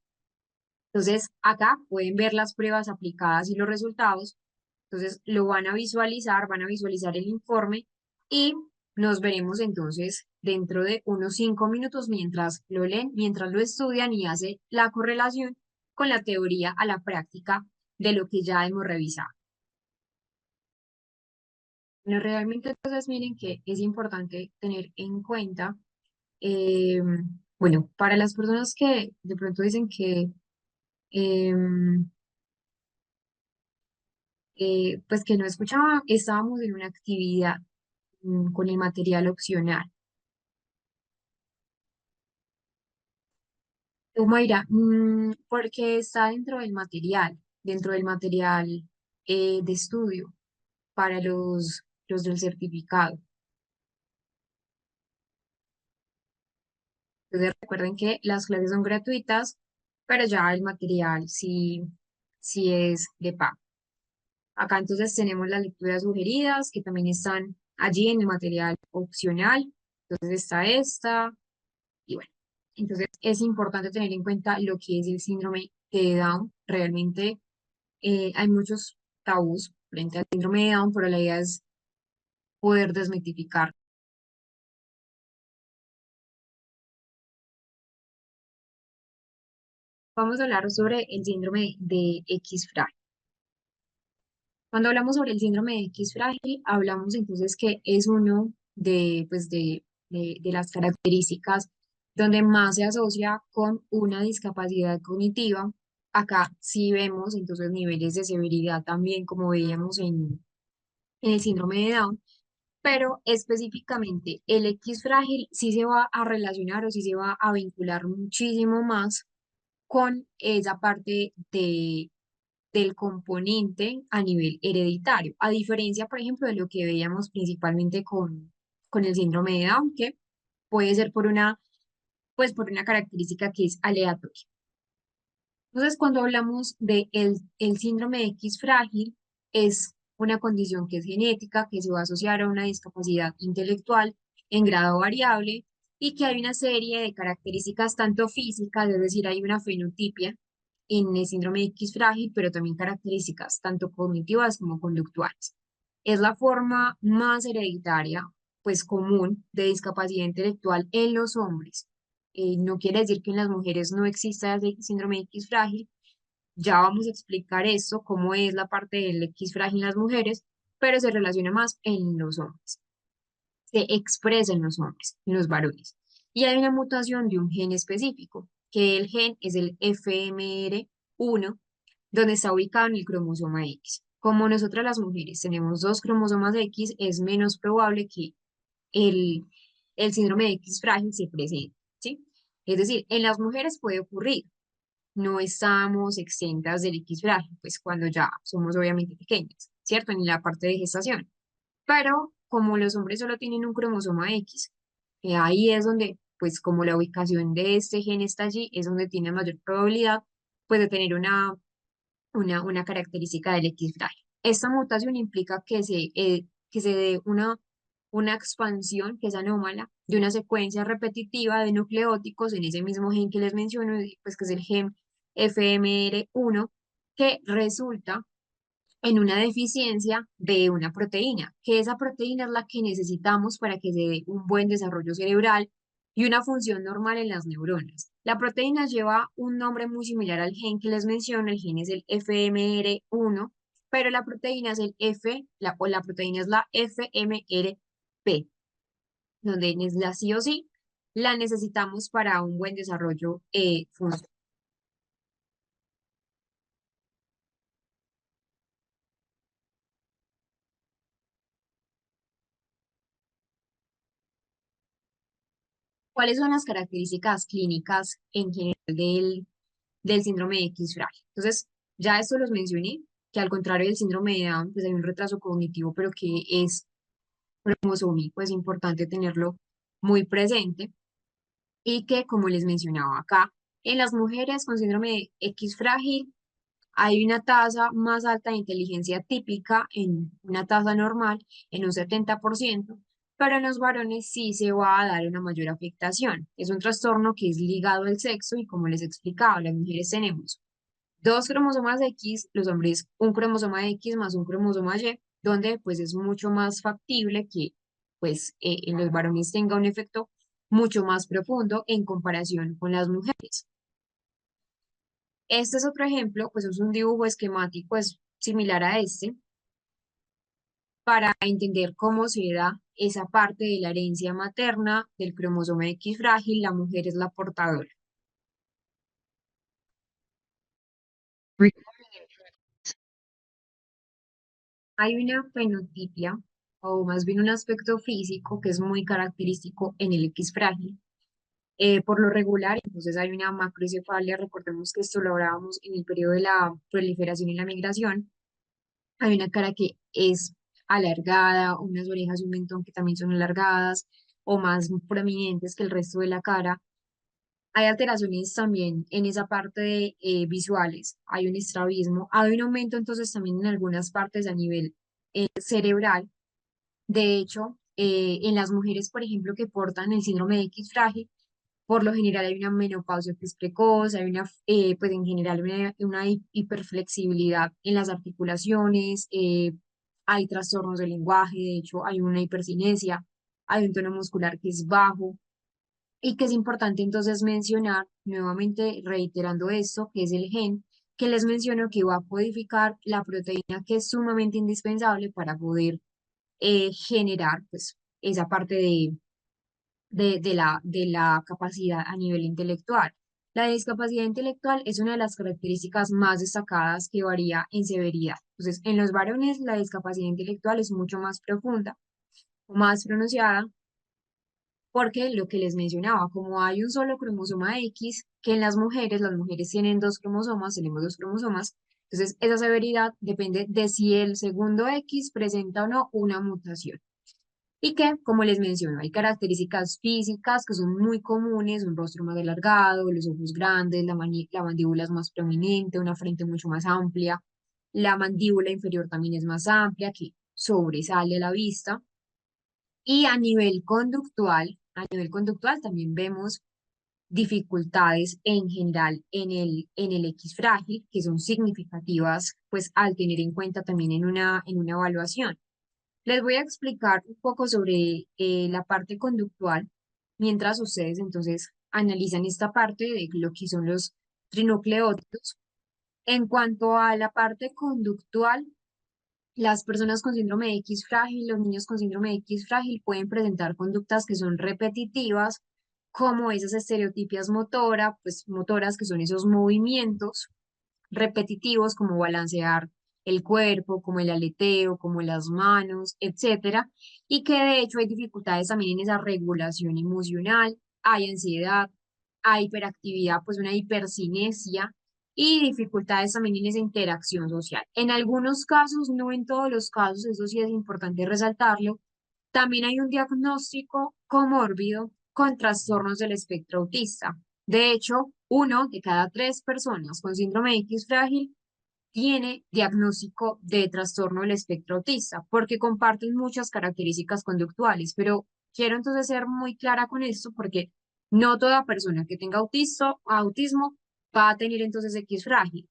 Entonces, acá pueden ver las pruebas aplicadas y los resultados. Entonces, lo van a visualizar el informe y nos veremos entonces dentro de unos 5 minutos mientras lo leen, mientras lo estudian y hace la correlación con la teoría a la práctica de lo que ya hemos revisado. Bueno, realmente entonces miren que es importante tener en cuenta, eh, bueno, para las personas que de pronto dicen que em, pues que no escuchaba, estábamos en una actividad con el material opcional. Mayra, porque está dentro del material de estudio para los del certificado. Entonces recuerden que las clases son gratuitas, pero ya el material sí es de pago. Acá entonces tenemos las lecturas sugeridas que también están allí en el material opcional. Entonces está esta. Y bueno, entonces es importante tener en cuenta lo que es el síndrome de Down. Realmente hay muchos tabús frente al síndrome de Down, pero la idea es poder desmitificar. Vamos a hablar sobre el síndrome de X frágil. Cuando hablamos sobre el síndrome de X frágil, hablamos entonces que es uno de las características donde más se asocia con una discapacidad cognitiva. Acá sí vemos entonces niveles de severidad también, como veíamos en el síndrome de Down, pero específicamente el X frágil sí se va a relacionar o sí se va a vincular muchísimo más con esa parte del componente a nivel hereditario, a diferencia, por ejemplo, de lo que veíamos principalmente con el síndrome de Down, que puede ser pues por una característica que es aleatoria. Entonces, cuando hablamos de el síndrome de X frágil, es una condición que es genética, que se va a asociar a una discapacidad intelectual en grado variable y que hay una serie de características tanto físicas, es decir, hay una fenotipia en el síndrome de X frágil, pero también características tanto cognitivas como conductuales. Es la forma más hereditaria, pues común, de discapacidad intelectual en los hombres. No quiere decir que en las mujeres no exista el síndrome de X frágil. Ya vamos a explicar esto, cómo es la parte del X frágil en las mujeres, pero se relaciona más en los hombres. Se expresa en los hombres, en los varones. Y hay una mutación de un gen específico, que el gen es el FMR1, donde está ubicado en el cromosoma X. Como nosotras las mujeres tenemos dos cromosomas X, es menos probable que el, el síndrome de X frágil se presente, ¿sí? Es decir, en las mujeres puede ocurrir, no estamos exentas del X frágil, pues cuando ya somos obviamente pequeñas, ¿cierto? En la parte de gestación. Pero como los hombres solo tienen un cromosoma X, ahí es donde, pues como la ubicación de este gen está allí, es donde tiene mayor probabilidad, pues de tener una característica del X frágil. Esta mutación implica que se dé una expansión que es anómala de una secuencia repetitiva de nucleóticos en ese mismo gen que les menciono, pues que es el gen FMR1, que resulta en una deficiencia de una proteína, que esa proteína es la que necesitamos para que se dé un buen desarrollo cerebral y una función normal en las neuronas. La proteína lleva un nombre muy similar al gen que les menciono, el gen es el FMR1, pero la proteína es el o la proteína es la FMRP, donde es la sí o sí la necesitamos para un buen desarrollo funcional. ¿Cuáles son las características clínicas en general del síndrome de X frágil? Entonces, ya esto los mencioné, que al contrario del síndrome de Down, pues hay un retraso cognitivo, pero que es cromosómico, es importante tenerlo muy presente y que, como les mencionaba acá, en las mujeres con síndrome de X frágil hay una tasa más alta de inteligencia típica en una tasa normal, en un 70%, pero en los varones sí se va a dar una mayor afectación. Es un trastorno que es ligado al sexo y como les explicaba, las mujeres tenemos dos cromosomas X, los hombres un cromosoma X más un cromosoma Y, donde pues es mucho más factible que pues en los varones tenga un efecto mucho más profundo en comparación con las mujeres. Este es otro ejemplo, pues es un dibujo esquemático, es similar a este, para entender cómo se da esa parte de la herencia materna del cromosoma X frágil, la mujer es la portadora. Hay una fenotipia, o más bien un aspecto físico que es muy característico en el X frágil. Por lo regular, entonces hay una macrocefalia, recordemos que esto lo hablábamos en el periodo de la proliferación y la migración. Hay una cara que es alargada, unas orejas y un mentón que también son alargadas o más prominentes que el resto de la cara. Hay alteraciones también en esa parte de, visuales, hay un estrabismo, hay un aumento entonces también en algunas partes a nivel cerebral. De hecho, en las mujeres, por ejemplo, que portan el síndrome de X frágil, por lo general hay una menopausia que es precoz, hay una, pues en general una hiperflexibilidad en las articulaciones, hay trastornos del lenguaje, de hecho hay una hipercinesia, hay un tono muscular que es bajo y que es importante entonces mencionar, nuevamente reiterando esto, que es el gen que les menciono que va a codificar la proteína que es sumamente indispensable para poder generar pues esa parte de la capacidad a nivel intelectual. La discapacidad intelectual es una de las características más destacadas que varía en severidad. Entonces, en los varones la discapacidad intelectual es mucho más profunda o más pronunciada porque lo que les mencionaba, como hay un solo cromosoma X, que en las mujeres tienen dos cromosomas, tenemos dos cromosomas, entonces esa severidad depende de si el segundo X presenta o no una mutación. Y que, como les menciono, hay características físicas que son muy comunes, un rostro más alargado, los ojos grandes, la mandíbula es más prominente, una frente mucho más amplia, la mandíbula inferior también es más amplia, que sobresale a la vista. Y a nivel conductual también vemos dificultades en general en el X frágil, que son significativas, pues al tener en cuenta también en una evaluación. Les voy a explicar un poco sobre la parte conductual, mientras ustedes entonces analizan esta parte de lo que son los trinucleótidos. En cuanto a la parte conductual, las personas con síndrome de X frágil, los niños con síndrome de X frágil pueden presentar conductas que son repetitivas, como esas estereotipias motoras, que son esos movimientos repetitivos como balancear el cuerpo, como el aleteo, como las manos, etcétera, y que de hecho hay dificultades también en esa regulación emocional, hay ansiedad, hay hiperactividad, pues una hipercinesia y dificultades también en esa interacción social. En algunos casos, no en todos los casos, eso sí es importante resaltarlo, también hay un diagnóstico comórbido con trastornos del espectro autista. De hecho, uno de cada tres personas con síndrome de X frágil tiene diagnóstico de trastorno del espectro autista, porque comparten muchas características conductuales, pero quiero entonces ser muy clara con esto porque no toda persona que tenga autismo va a tener entonces X frágil.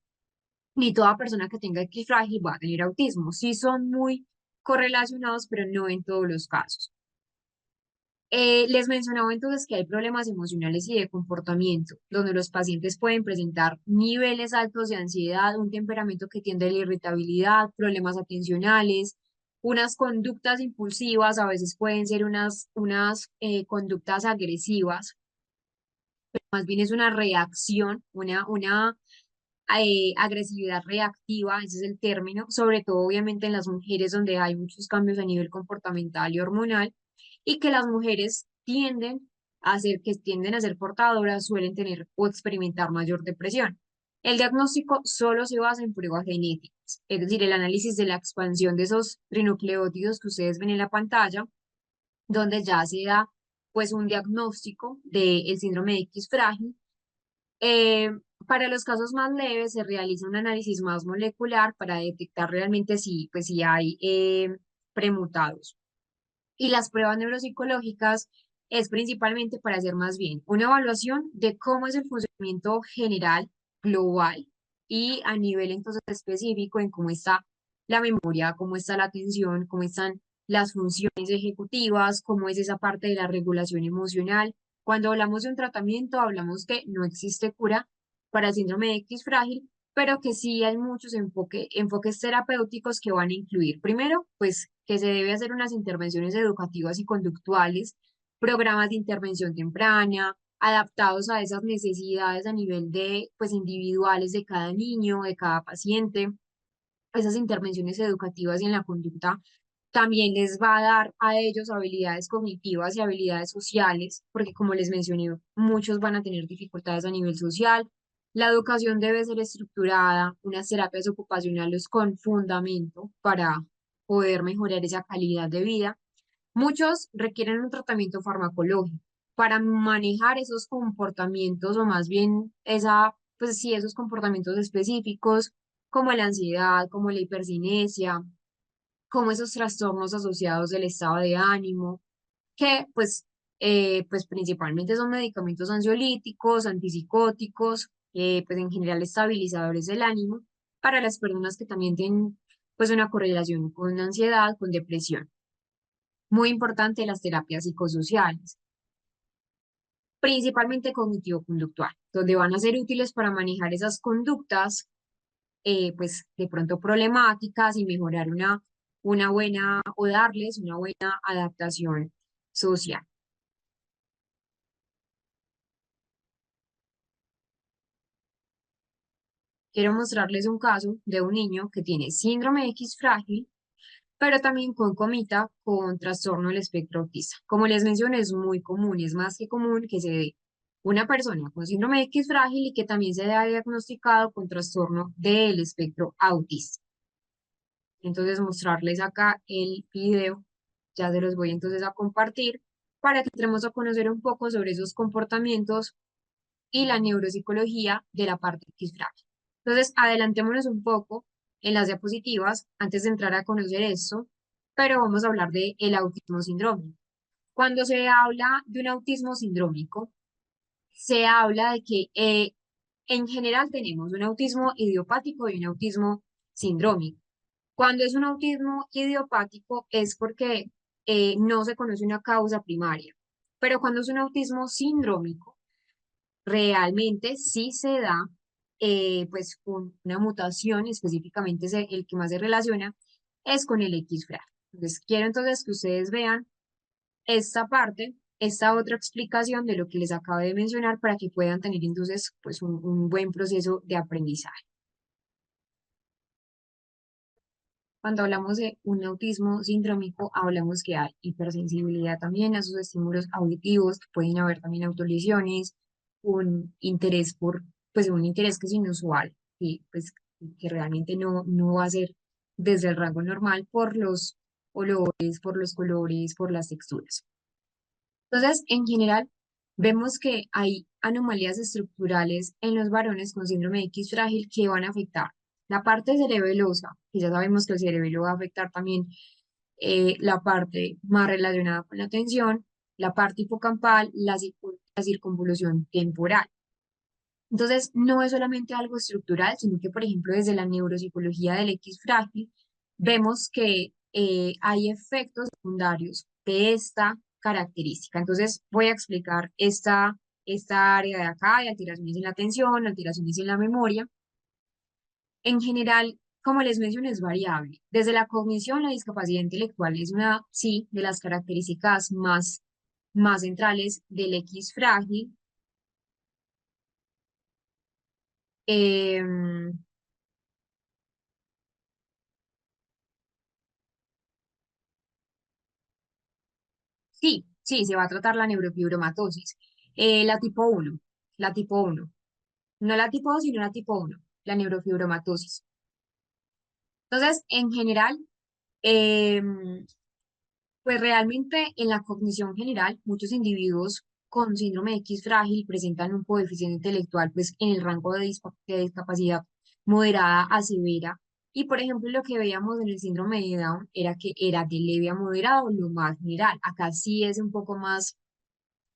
ni toda persona que tenga X frágil va a tener autismo. Sí son muy correlacionados, pero no en todos los casos. Les mencionaba entonces que hay problemas emocionales y de comportamiento, donde los pacientes pueden presentar niveles altos de ansiedad, un temperamento que tiende a la irritabilidad, problemas atencionales, unas conductas impulsivas, a veces pueden ser unas conductas agresivas, más bien es una reacción, una agresividad reactiva, ese es el término, sobre todo obviamente en las mujeres donde hay muchos cambios a nivel comportamental y hormonal, y que las mujeres tienden a ser portadoras, suelen tener o experimentar mayor depresión. El diagnóstico solo se basa en pruebas genéticas, es decir, el análisis de la expansión de esos trinucleótidos que ustedes ven en la pantalla, donde ya se da pues un diagnóstico del síndrome de X frágil. eh, para los casos más leves se realiza un análisis más molecular para detectar realmente si hay premutados. Y las pruebas neuropsicológicas es principalmente para hacer más bien una evaluación de cómo es el funcionamiento general, global y a nivel entonces específico en cómo está la memoria, cómo está la atención, cómo están las funciones ejecutivas, cómo es esa parte de la regulación emocional. Cuando hablamos de un tratamiento, hablamos que no existe cura para el síndrome de X frágil, pero que sí hay muchos enfoques terapéuticos que van a incluir, primero, pues que se debe hacer unas intervenciones educativas y conductuales, programas de intervención temprana, adaptados a esas necesidades a nivel de, pues, individuales de cada niño, de cada paciente. Esas intervenciones educativas y en la conducta también les va a dar a ellos habilidades cognitivas y habilidades sociales, porque como les mencioné, muchos van a tener dificultades a nivel social. La educación debe ser estructurada, unas terapias ocupacionales con fundamento para poder mejorar esa calidad de vida. Muchos requieren un tratamiento farmacológico para manejar esos comportamientos o más bien pues sí, esos comportamientos específicos como la ansiedad, como la hipercinesia, como esos trastornos asociados del estado de ánimo, que pues principalmente son medicamentos ansiolíticos, antipsicóticos, pues en general estabilizadores del ánimo para las personas que también tienen pues una correlación con ansiedad, con depresión. Muy importante las terapias psicosociales, principalmente cognitivo-conductual, donde van a ser útiles para manejar esas conductas, pues de pronto problemáticas y mejorar una buena o darles una buena adaptación social. Quiero mostrarles un caso de un niño que tiene síndrome X frágil, pero también concomita con trastorno del espectro autista. Como les mencioné, es muy común, es más que común que se dé una persona con síndrome X frágil y que también se haya diagnosticado con trastorno del espectro autista. Entonces, mostrarles acá el video, ya se los voy entonces a compartir para que entremos a conocer un poco sobre esos comportamientos y la neuropsicología de la parte X frágil. Entonces, adelantémonos un poco en las diapositivas antes de entrar a conocer esto, pero vamos a hablar de el autismo sindrómico. Cuando se habla de un autismo sindrómico, se habla de que en general tenemos un autismo idiopático y un autismo sindrómico. Cuando es un autismo idiopático es porque no se conoce una causa primaria, pero cuando es un autismo sindrómico, realmente sí se da pues con una mutación, específicamente el que más se relaciona es con el X frágil. Entonces, quiero entonces que ustedes vean esta parte, esta otra explicación de lo que les acabo de mencionar para que puedan tener entonces pues un buen proceso de aprendizaje. Cuando hablamos de un autismo sindrómico, hablamos que hay hipersensibilidad también a sus estímulos auditivos, que pueden haber también autolesiones, un interés pues un interés que es inusual, pues, que realmente no va a ser desde el rango normal por los olores, por los colores, por las texturas. Entonces, en general, vemos que hay anomalías estructurales en los varones con síndrome de X frágil que van a afectar la parte cerebelosa, que ya sabemos que el cerebelo va a afectar también la parte más relacionada con la atención, la parte hipocampal, la circunvolución temporal. Entonces, no es solamente algo estructural, sino que, por ejemplo, desde la neuropsicología del X frágil, vemos que hay efectos secundarios de esta característica. Entonces, voy a explicar esta área de acá, de alteraciones en la atención, alteraciones en la memoria. En general, como les mencioné, es variable. Desde la cognición, la discapacidad intelectual es una, sí, de las características más centrales del X frágil. Em, Sí, sí, se va a tratar la neurofibromatosis. La tipo uno, la tipo uno. No la tipo 2, sino la tipo uno, la neurofibromatosis. Entonces, en general, em, pues realmente en la cognición general, muchos individuos con síndrome X frágil presentan un coeficiente intelectual pues en el rango de discapacidad moderada a severa. Y por ejemplo, lo que veíamos en el síndrome de Down era que era de leve a moderado, lo más general. Acá sí es un poco más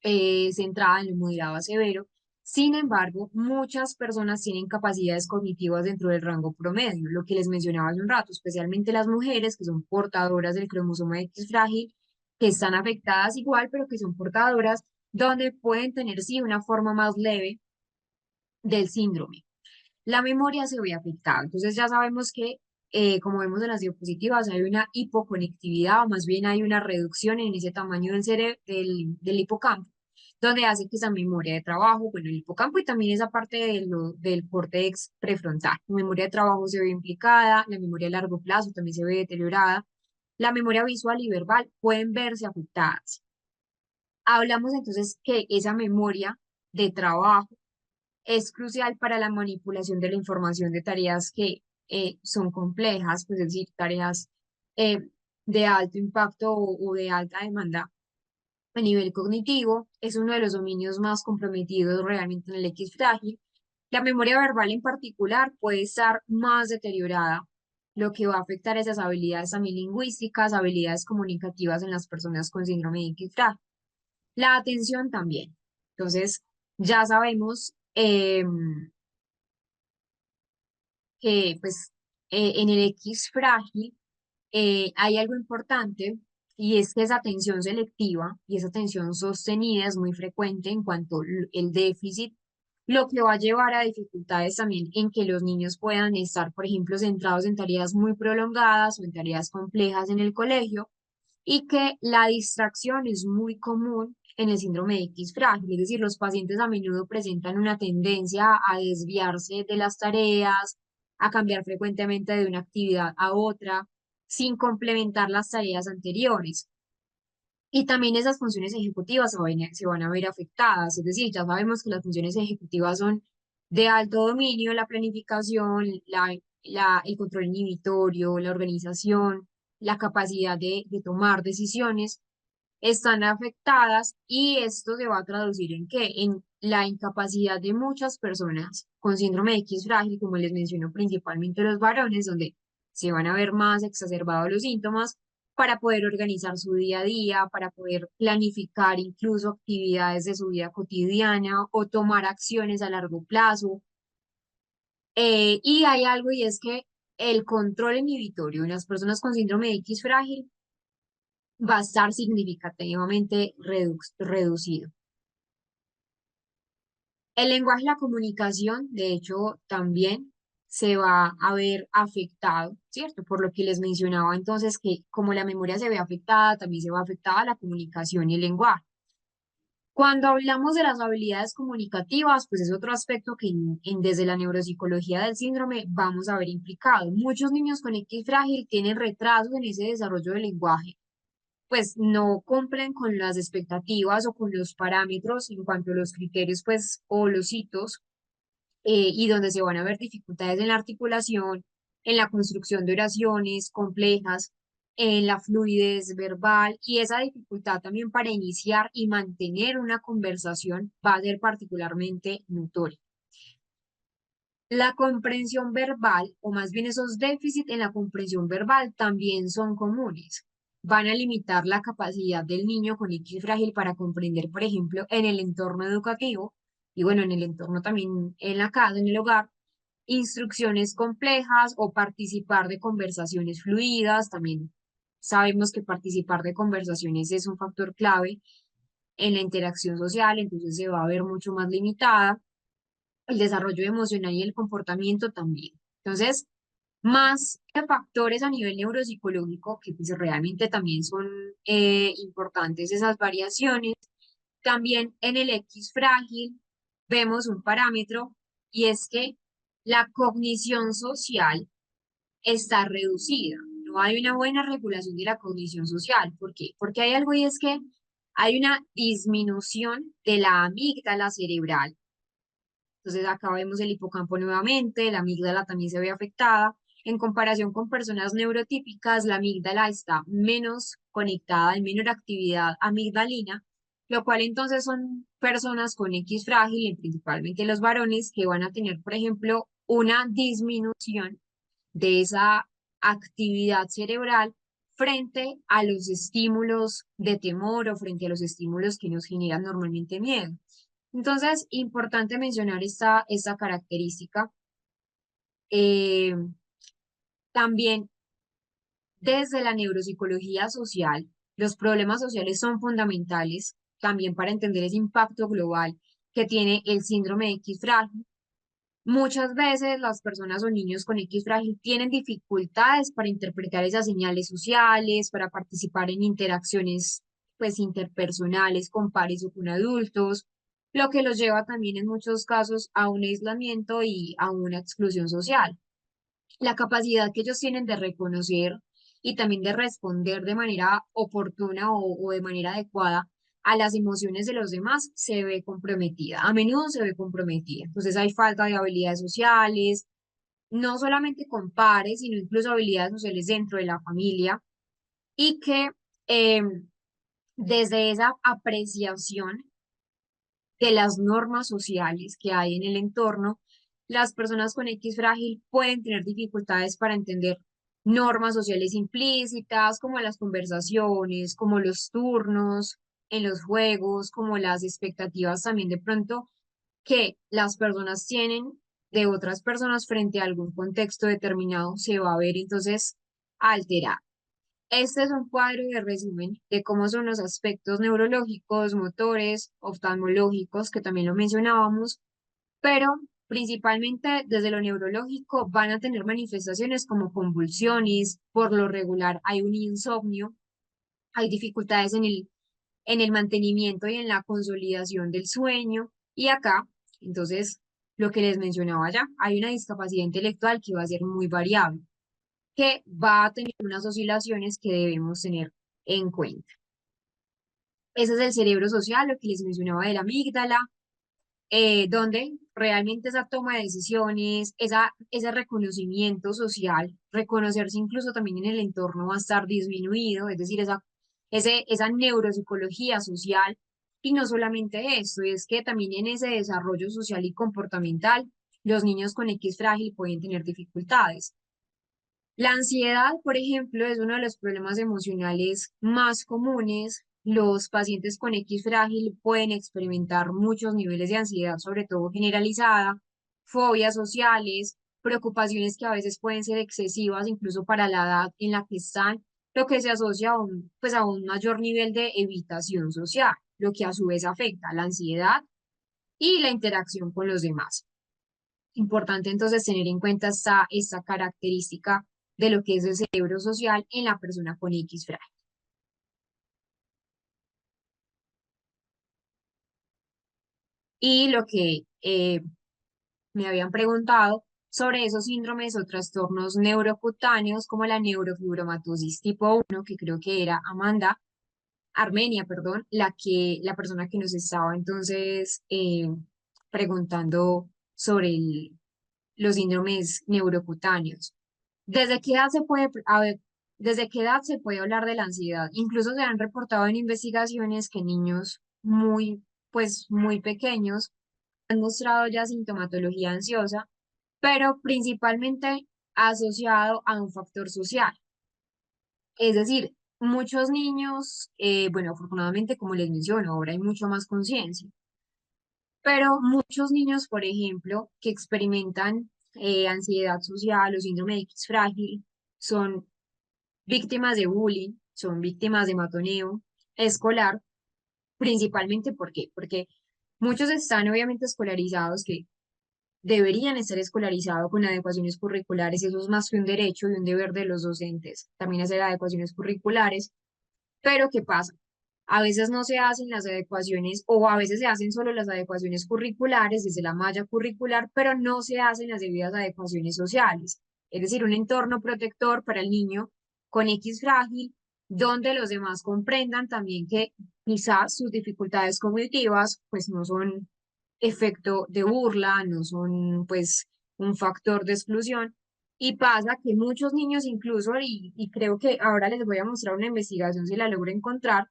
centrada en lo moderado a severo. Sin embargo, muchas personas tienen capacidades cognitivas dentro del rango promedio, lo que les mencionaba hace un rato, especialmente las mujeres que son portadoras del cromosoma X frágil, que están afectadas igual, pero que son portadoras, donde pueden tener sí una forma más leve del síndrome. La memoria se ve afectada. Entonces ya sabemos que, como vemos en las diapositivas, hay una hipoconectividad, o más bien hay una reducción en ese tamaño del cerebro, del hipocampo, donde hace que esa memoria de trabajo, bueno, el hipocampo y también esa parte del córtex prefrontal. La memoria de trabajo se ve implicada, la memoria a largo plazo también se ve deteriorada, la memoria visual y verbal pueden verse afectadas. Hablamos entonces que esa memoria de trabajo es crucial para la manipulación de la información de tareas que son complejas, pues es decir, tareas eh, de alto impacto o de alta demanda a nivel cognitivo. Es uno de los dominios más comprometidos realmente en el X frágil. La memoria verbal en particular puede estar más deteriorada, lo que va a afectar esas habilidades también lingüísticas, habilidades comunicativas en las personas con síndrome de X frágil. La atención también. Entonces, ya sabemos que pues en el X frágil hay algo importante y es que esa atención selectiva y esa atención sostenida es muy frecuente en cuanto el déficit, lo que va a llevar a dificultades también en que los niños puedan estar, por ejemplo, centrados en tareas muy prolongadas o en tareas complejas en el colegio y que la distracción es muy común en el síndrome de X frágil, es decir, los pacientes a menudo presentan una tendencia a desviarse de las tareas, a cambiar frecuentemente de una actividad a otra, sin complementar las tareas anteriores. Y también esas funciones ejecutivas se van a ver afectadas, es decir, ya sabemos que las funciones ejecutivas son de alto dominio, la planificación, el control inhibitorio, la organización, la capacidad de tomar decisiones, están afectadas y esto se va a traducir en qué? En la incapacidad de muchas personas con síndrome de X frágil, como les menciono, principalmente los varones, donde se van a ver más exacerbados los síntomas para poder organizar su día a día, para poder planificar incluso actividades de su vida cotidiana o tomar acciones a largo plazo. Y hay algo y es que el control inhibitorio en las personas con síndrome de X frágil va a estar significativamente reducido. El lenguaje y la comunicación, de hecho, también se va a ver afectado, ¿cierto? Por lo que les mencionaba entonces que como la memoria se ve afectada, también se va afectada la comunicación y el lenguaje. Cuando hablamos de las habilidades comunicativas, pues es otro aspecto que desde la neuropsicología del síndrome vamos a ver implicado. Muchos niños con X frágil tienen retrasos en ese desarrollo del lenguaje, pues no cumplen con las expectativas o con los parámetros en cuanto a los criterios, pues, o los hitos, y donde se van a ver dificultades en la articulación, en la construcción de oraciones complejas, en la fluidez verbal, y esa dificultad también para iniciar y mantener una conversación va a ser particularmente notoria. La comprensión verbal, o más bien esos déficits en la comprensión verbal, también son comunes. Van a limitar la capacidad del niño con X frágil para comprender, por ejemplo, en el entorno educativo, y bueno, en el entorno también, en la casa, en el hogar, instrucciones complejas o participar de conversaciones fluidas. También sabemos que participar de conversaciones es un factor clave en la interacción social, entonces se va a ver mucho más limitada. El desarrollo emocional y el comportamiento también. Entonces, más que factores a nivel neuropsicológico, que pues realmente también son importantes esas variaciones, también en el X frágil vemos un parámetro y es que la cognición social está reducida. No hay una buena regulación de la cognición social. ¿Por qué? Porque hay algo y es que hay una disminución de la amígdala cerebral. Entonces acá vemos el hipocampo nuevamente, la amígdala también se ve afectada. En comparación con personas neurotípicas, la amígdala está menos conectada, hay menor actividad amigdalina, lo cual entonces son personas con X frágil, y principalmente los varones, que van a tener, por ejemplo, una disminución de esa actividad cerebral frente a los estímulos de temor o frente a los estímulos que nos generan normalmente miedo. Entonces, importante mencionar esta característica. Eh, También desde la neuropsicología social, los problemas sociales son fundamentales también para entender ese impacto global que tiene el síndrome X frágil. Muchas veces las personas o niños con X frágil tienen dificultades para interpretar esas señales sociales, para participar en interacciones pues interpersonales con pares o con adultos, lo que los lleva también en muchos casos a un aislamiento y a una exclusión social. La capacidad que ellos tienen de reconocer y también de responder de manera oportuna o de manera adecuada a las emociones de los demás se ve comprometida, a menudo se ve comprometida. Entonces hay falta de habilidades sociales, no solamente con pares, sino incluso habilidades sociales dentro de la familia y que eh, desde esa apreciación de las normas sociales que hay en el entorno, las personas con X frágil pueden tener dificultades para entender normas sociales implícitas, como las conversaciones, como los turnos en los juegos, como las expectativas también de pronto que las personas tienen de otras personas frente a algún contexto determinado, se va a ver entonces alterado. Este es un cuadro de resumen de cómo son los aspectos neurológicos, motores, oftalmológicos, que también lo mencionábamos, pero principalmente desde lo neurológico van a tener manifestaciones como convulsiones, por lo regular hay un insomnio, hay dificultades en el mantenimiento y en la consolidación del sueño, y acá, entonces, lo que les mencionaba ya, hay una discapacidad intelectual que va a ser muy variable que va a tener unas oscilaciones que debemos tener en cuenta. Ese es el cerebro social, lo que les mencionaba de la amígdala, donde realmente esa toma de decisiones, ese reconocimiento social, reconocerse incluso también en el entorno va a estar disminuido, es decir, esa neuropsicología social. Y no solamente esto, es que también en ese desarrollo social y comportamental, los niños con X frágil pueden tener dificultades. La ansiedad, por ejemplo, es uno de los problemas emocionales más comunes. Los pacientes con X frágil pueden experimentar muchos niveles de ansiedad, sobre todo generalizada, fobias sociales, preocupaciones que a veces pueden ser excesivas incluso para la edad en la que están, lo que se asocia pues a un mayor nivel de evitación social, lo que a su vez afecta la ansiedad y la interacción con los demás. Importante entonces tener en cuenta esta característica de lo que es el cerebro social en la persona con X frágil. Y lo que me habían preguntado sobre esos síndromes o trastornos neurocutáneos como la neurofibromatosis tipo 1, que creo que era Armenia, perdón, la persona que nos estaba entonces preguntando sobre los síndromes neurocutáneos. ¿Desde qué edad se puede, a ver, desde qué edad se puede hablar de la ansiedad? Incluso se han reportado en investigaciones que niños muy pequeños han mostrado ya sintomatología ansiosa, pero principalmente asociado a un factor social. Es decir, muchos niños, bueno, afortunadamente, como les menciono, ahora hay mucho más conciencia. Pero muchos niños, por ejemplo, que experimentan ansiedad social o síndrome de X frágil, son víctimas de bullying, son víctimas de matoneo escolar, principalmente ¿por qué? Porque muchos están obviamente escolarizados, que deberían estar escolarizados con adecuaciones curriculares, eso es más que un derecho y un deber de los docentes, también hacer adecuaciones curriculares, pero ¿qué pasa? A veces no se hacen las adecuaciones o a veces se hacen solo las adecuaciones curriculares desde la malla curricular, pero no se hacen las debidas adecuaciones sociales. Es decir, un entorno protector para el niño con X frágil, donde los demás comprendan también que quizás sus dificultades cognitivas pues no son efecto de burla, no son pues un factor de exclusión. Y pasa que muchos niños incluso, y creo que ahora les voy a mostrar una investigación si la logro encontrar,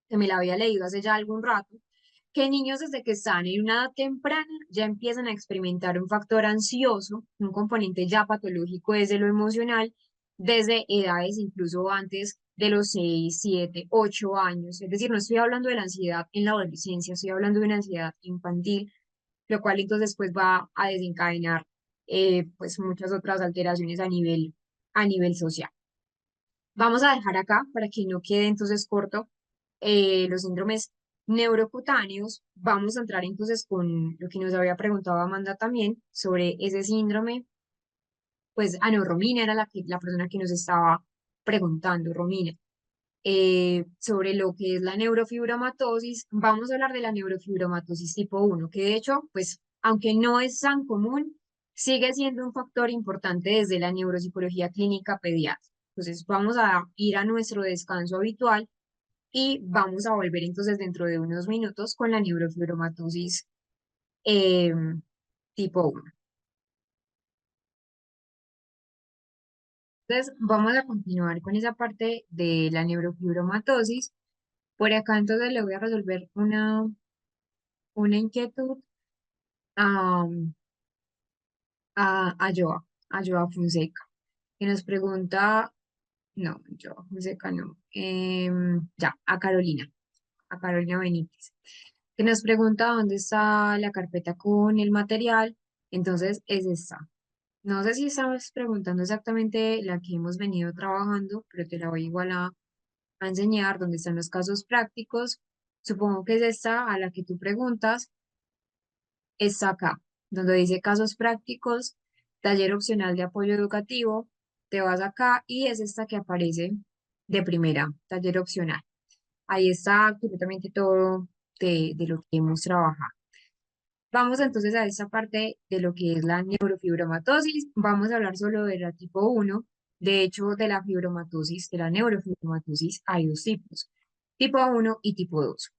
que me la había leído hace ya algún rato, que niños desde que están en una edad temprana ya empiezan a experimentar un factor ansioso, un componente ya patológico desde lo emocional, desde edades incluso antes de los 6 7 8 años. Es decir, no estoy hablando de la ansiedad en la adolescencia, estoy hablando de una ansiedad infantil, lo cual entonces pues va a desencadenar pues muchas otras alteraciones a nivel social. Vamos a dejar acá para que no quede entonces corto los síndromes neurocutáneos. Vamos a entrar entonces con lo que nos había preguntado Amanda también sobre ese síndrome. Pues, no, Romina era la persona que nos estaba preguntando, Romina, sobre lo que es la neurofibromatosis. Vamos a hablar de la neurofibromatosis tipo uno, que de hecho, pues, aunque no es tan común, sigue siendo un factor importante desde la neuropsicología clínica pediátrica. Entonces, vamos a ir a nuestro descanso habitual y vamos a volver entonces dentro de unos minutos con la neurofibromatosis eh, tipo uno. Entonces, vamos a continuar con esa parte de la neurofibromatosis. Por acá entonces le voy a resolver una inquietud a, a Joa Fonseca, que nos pregunta, no, Joa Fonseca no, ya, a Carolina Benítez, que nos pregunta dónde está la carpeta con el material. Entonces, es esta. No sé si estabas preguntando exactamente la que hemos venido trabajando, pero te la voy igual a enseñar dónde están los casos prácticos. Supongo que es esta a la que tú preguntas. Está acá, donde dice casos prácticos, taller opcional de apoyo educativo. Te vas acá y es esta que aparece de primera, taller opcional. Ahí está absolutamente todo de lo que hemos trabajado. Vamos entonces a esta parte de lo que es la neurofibromatosis. Vamos a hablar solo de la tipo uno. De hecho, de la fibromatosis, de la neurofibromatosis, hay dos tipos, tipo uno y tipo 2.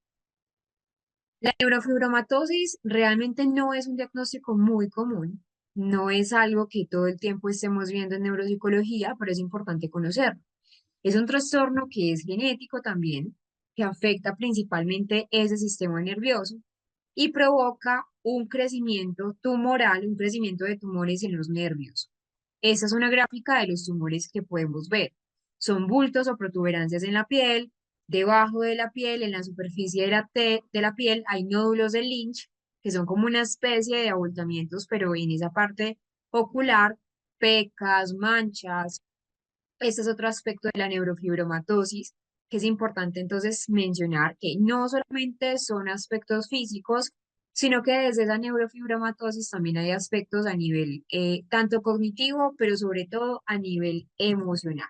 La neurofibromatosis realmente no es un diagnóstico muy común, no es algo que todo el tiempo estemos viendo en neuropsicología, pero es importante conocerlo. Es un trastorno que es genético también, que afecta principalmente ese sistema nervioso y provoca un crecimiento tumoral, un crecimiento de tumores en los nervios. Esta es una gráfica de los tumores que podemos ver. Son bultos o protuberancias en la piel, debajo de la piel, en la superficie de la piel, hay nódulos de Lynch, que son como una especie de abultamientos, pero en esa parte ocular, pecas, manchas. Este es otro aspecto de la neurofibromatosis, que es importante entonces mencionar que no solamente son aspectos físicos, sino que desde la neurofibromatosis también hay aspectos a nivel tanto cognitivo, pero sobre todo a nivel emocional.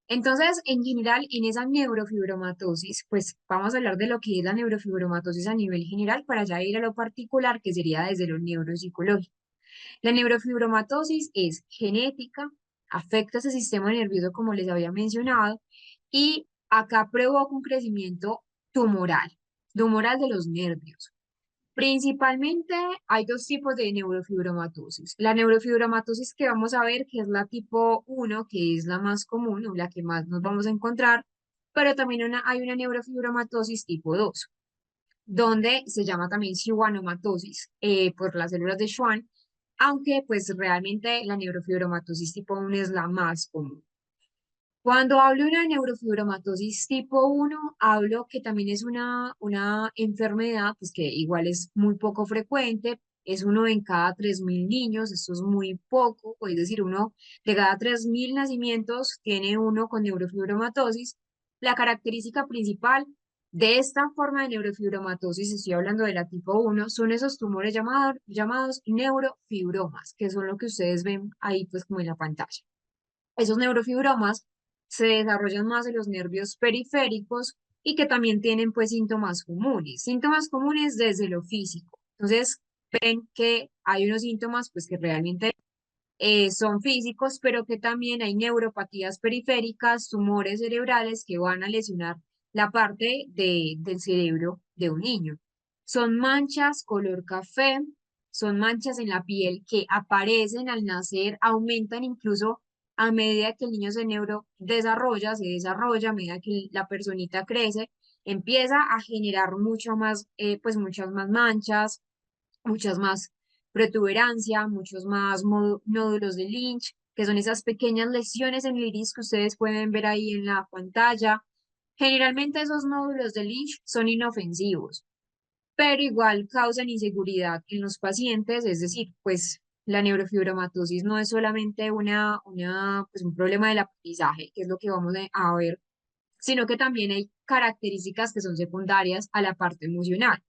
Entonces, en general, en esa neurofibromatosis, pues vamos a hablar de lo que es la neurofibromatosis a nivel general para ya ir a lo particular, que sería desde lo neuropsicológico. La neurofibromatosis es genética, afecta ese sistema nervioso como les había mencionado y acá provoca un crecimiento tumoral de los nervios. Principalmente hay dos tipos de neurofibromatosis. La neurofibromatosis que vamos a ver, que es la tipo uno, que es la más común o la que más nos vamos a encontrar, pero también hay una neurofibromatosis tipo 2 donde se llama también schwannomatosis por las células de Schwann, aunque pues realmente la neurofibromatosis tipo 1 es la más común. Cuando hablo de una neurofibromatosis tipo 1, hablo que también es una enfermedad, pues que igual es muy poco frecuente, es uno en cada 3.000 niños, esto es muy poco, es decir, uno de cada 3.000 nacimientos tiene uno con neurofibromatosis. La característica principal de esta forma de neurofibromatosis, estoy hablando de la tipo 1, son esos tumores llamados neurofibromas, que son lo que ustedes ven ahí pues como en la pantalla. Esos neurofibromas se desarrollan más en los nervios periféricos y que también tienen pues síntomas comunes desde lo físico. Entonces, ven que hay unos síntomas pues que realmente son físicos, pero que también hay neuropatías periféricas, tumores cerebrales que van a lesionar la parte del cerebro de un niño. Son manchas color café, son manchas en la piel que aparecen al nacer, aumentan incluso a medida que el niño se desarrolla, a medida que la personita crece, empieza a generar mucho más, pues muchas más manchas, muchas más protuberancia, muchos más nódulos de Lynch, que son esas pequeñas lesiones en el iris que ustedes pueden ver ahí en la pantalla. Generalmente esos nódulos de Lynch son inofensivos, pero igual causan inseguridad en los pacientes, es decir, pues la neurofibromatosis no es solamente pues un problema del aprendizaje, que es lo que vamos a ver, sino que también hay características que son secundarias a la parte emocional.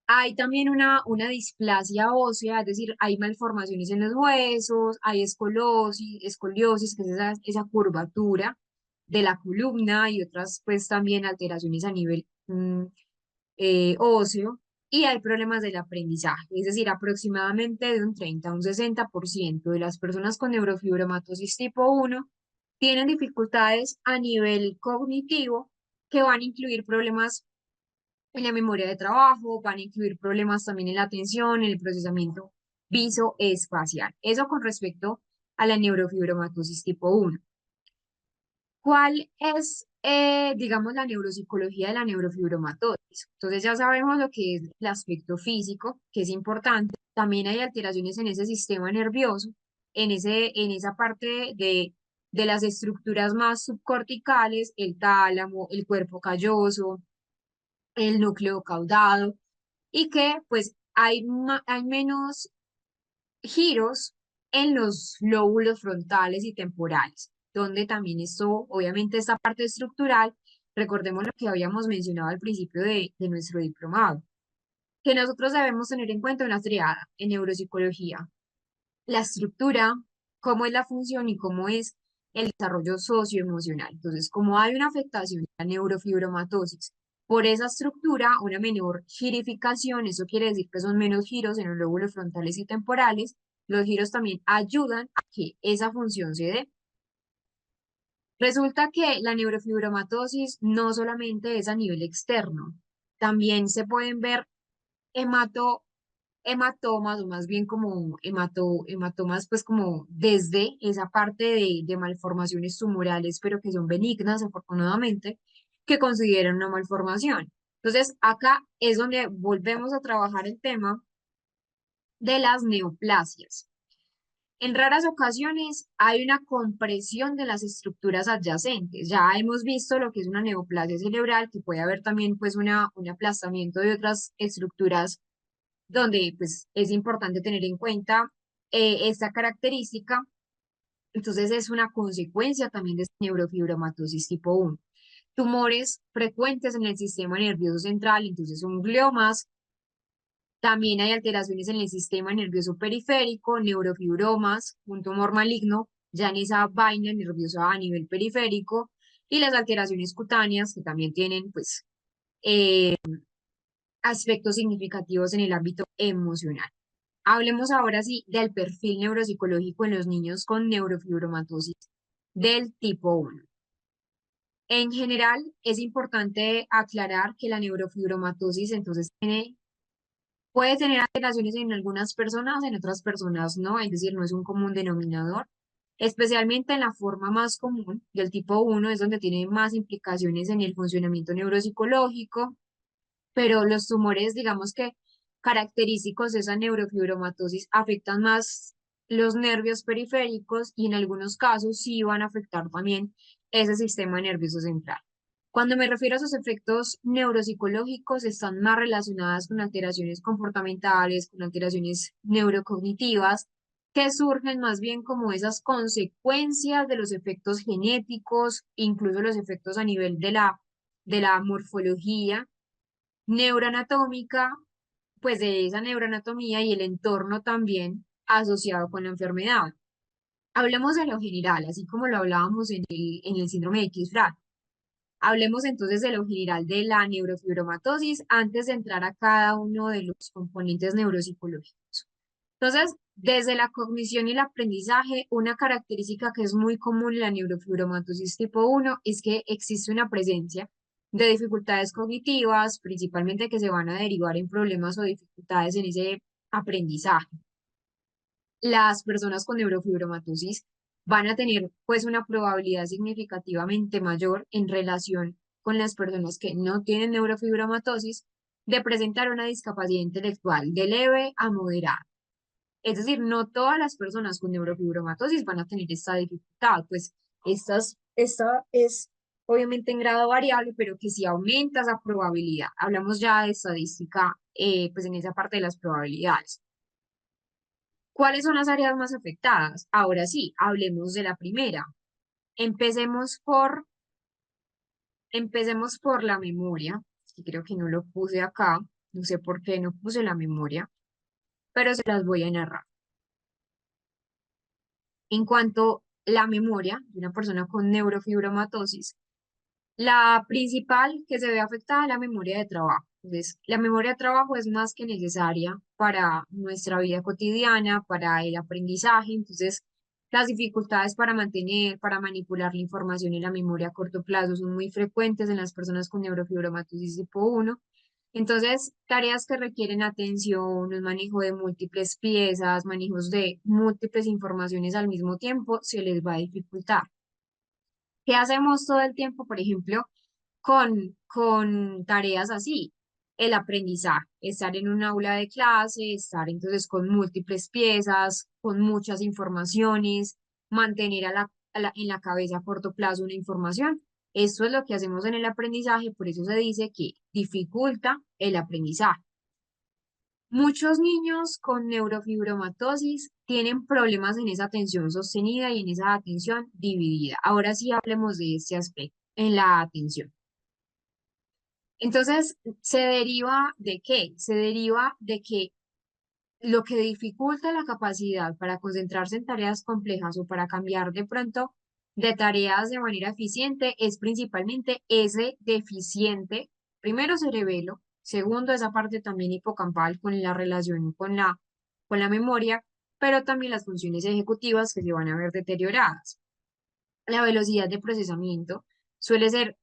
Hay también una displasia ósea, es decir, hay malformaciones en los huesos, hay escoliosis, que es esa curvatura de la columna y otras pues también alteraciones a nivel óseo y hay problemas del aprendizaje, es decir, aproximadamente de un 30 a un 60% de las personas con neurofibromatosis tipo 1 tienen dificultades a nivel cognitivo que van a incluir problemas en la memoria de trabajo, van a incluir problemas también en la atención, en el procesamiento visoespacial. Eso con respecto a la neurofibromatosis tipo 1. ¿Cuál es, digamos, la neuropsicología de la neurofibromatosis? Entonces ya sabemos lo que es el aspecto físico, que es importante. También hay alteraciones en ese sistema nervioso, en esa parte de las estructuras más subcorticales, el tálamo, el cuerpo calloso, el núcleo caudado y que pues hay menos giros en los lóbulos frontales y temporales, donde también esto, obviamente esta parte estructural, recordemos lo que habíamos mencionado al principio de nuestro diplomado, que nosotros debemos tener en cuenta una triada en neuropsicología, la estructura, cómo es la función y cómo es el desarrollo socioemocional. Entonces, como hay una afectación en la neurofibromatosis por esa estructura, una menor girificación, eso quiere decir que son menos giros en los lóbulos frontales y temporales, los giros también ayudan a que esa función se dé. Resulta que la neurofibromatosis no solamente es a nivel externo, también se pueden ver hematomas, o más bien como hematomas, pues como desde esa parte de malformaciones tumorales, pero que son benignas, afortunadamente, que consideran una malformación. Entonces, acá es donde volvemos a trabajar el tema de las neoplasias. En raras ocasiones hay una compresión de las estructuras adyacentes. Ya hemos visto lo que es una neoplasia cerebral, que puede haber también pues un aplastamiento de otras estructuras donde pues es importante tener en cuenta esta característica. Entonces es una consecuencia también de neurofibromatosis tipo 1. Tumores frecuentes en el sistema nervioso central, entonces son gliomas. También hay alteraciones en el sistema nervioso periférico, neurofibromas, un tumor maligno, ya en esa vaina nerviosa a nivel periférico, y las alteraciones cutáneas que también tienen pues eh, aspectos significativos en el ámbito emocional. Hablemos ahora sí del perfil neuropsicológico en los niños con neurofibromatosis del tipo 1. En general, es importante aclarar que la neurofibromatosis entonces puede tener alteraciones en algunas personas, en otras personas no, es decir, no es un común denominador. Especialmente en la forma más común del tipo 1 es donde tiene más implicaciones en el funcionamiento neuropsicológico, pero los tumores, digamos que característicos de esa neurofibromatosis afectan más los nervios periféricos y en algunos casos sí van a afectar también ese sistema nervioso central. Cuando me refiero a sus efectos neuropsicológicos, están más relacionadas con alteraciones comportamentales, con alteraciones neurocognitivas, que surgen más bien como esas consecuencias de los efectos genéticos, incluso los efectos a nivel de la morfología neuroanatómica, pues de esa neuroanatomía y el entorno también asociado con la enfermedad. Hablemos de lo general, así como lo hablábamos en el síndrome de X-Frac. Hablemos entonces de lo general de la neurofibromatosis antes de entrar a cada uno de los componentes neuropsicológicos. Entonces, desde la cognición y el aprendizaje, una característica que es muy común en la neurofibromatosis tipo 1 es que existe una presencia de dificultades cognitivas, principalmente que se van a derivar en problemas o dificultades en ese aprendizaje. Las personas con neurofibromatosis van a tener pues una probabilidad significativamente mayor en relación con las personas que no tienen neurofibromatosis de presentar una discapacidad intelectual de leve a moderada. Es decir, no todas las personas con neurofibromatosis van a tener esta dificultad, pues esta es obviamente en grado variable, pero que sí aumenta esa probabilidad. Hablamos ya de estadística, pues en esa parte de las probabilidades. ¿Cuáles son las áreas más afectadas? Ahora sí, hablemos de la primera. Empecemos por, empecemos por la memoria, que creo que no lo puse acá, no sé por qué no puse la memoria, pero se las voy a narrar. En cuanto a la memoria de una persona con neurofibromatosis, la principal que se ve afectada es la memoria de trabajo. Entonces, la memoria de trabajo es más que necesaria para nuestra vida cotidiana, para el aprendizaje. Entonces, las dificultades para mantener, para manipular la información en la memoria a corto plazo son muy frecuentes en las personas con neurofibromatosis tipo 1. Entonces, tareas que requieren atención, el manejo de múltiples piezas, manejos de múltiples informaciones al mismo tiempo, se les va a dificultar. ¿Qué hacemos todo el tiempo, por ejemplo, con tareas así? El aprendizaje, estar en un aula de clase, estar entonces con múltiples piezas, con muchas informaciones, mantener en la cabeza a corto plazo una información. Esto es lo que hacemos en el aprendizaje, por eso se dice que dificulta el aprendizaje. Muchos niños con neurofibromatosis tienen problemas en esa atención sostenida y en esa atención dividida. Ahora sí hablemos de este aspecto, en la atención. Entonces, ¿se deriva de qué? Se deriva de que lo que dificulta la capacidad para concentrarse en tareas complejas o para cambiar de pronto de tareas de manera eficiente es principalmente ese deficiente, primero cerebelo, segundo esa parte también hipocampal con la relación con la memoria, pero también las funciones ejecutivas que se van a ver deterioradas. La velocidad de procesamiento suele ser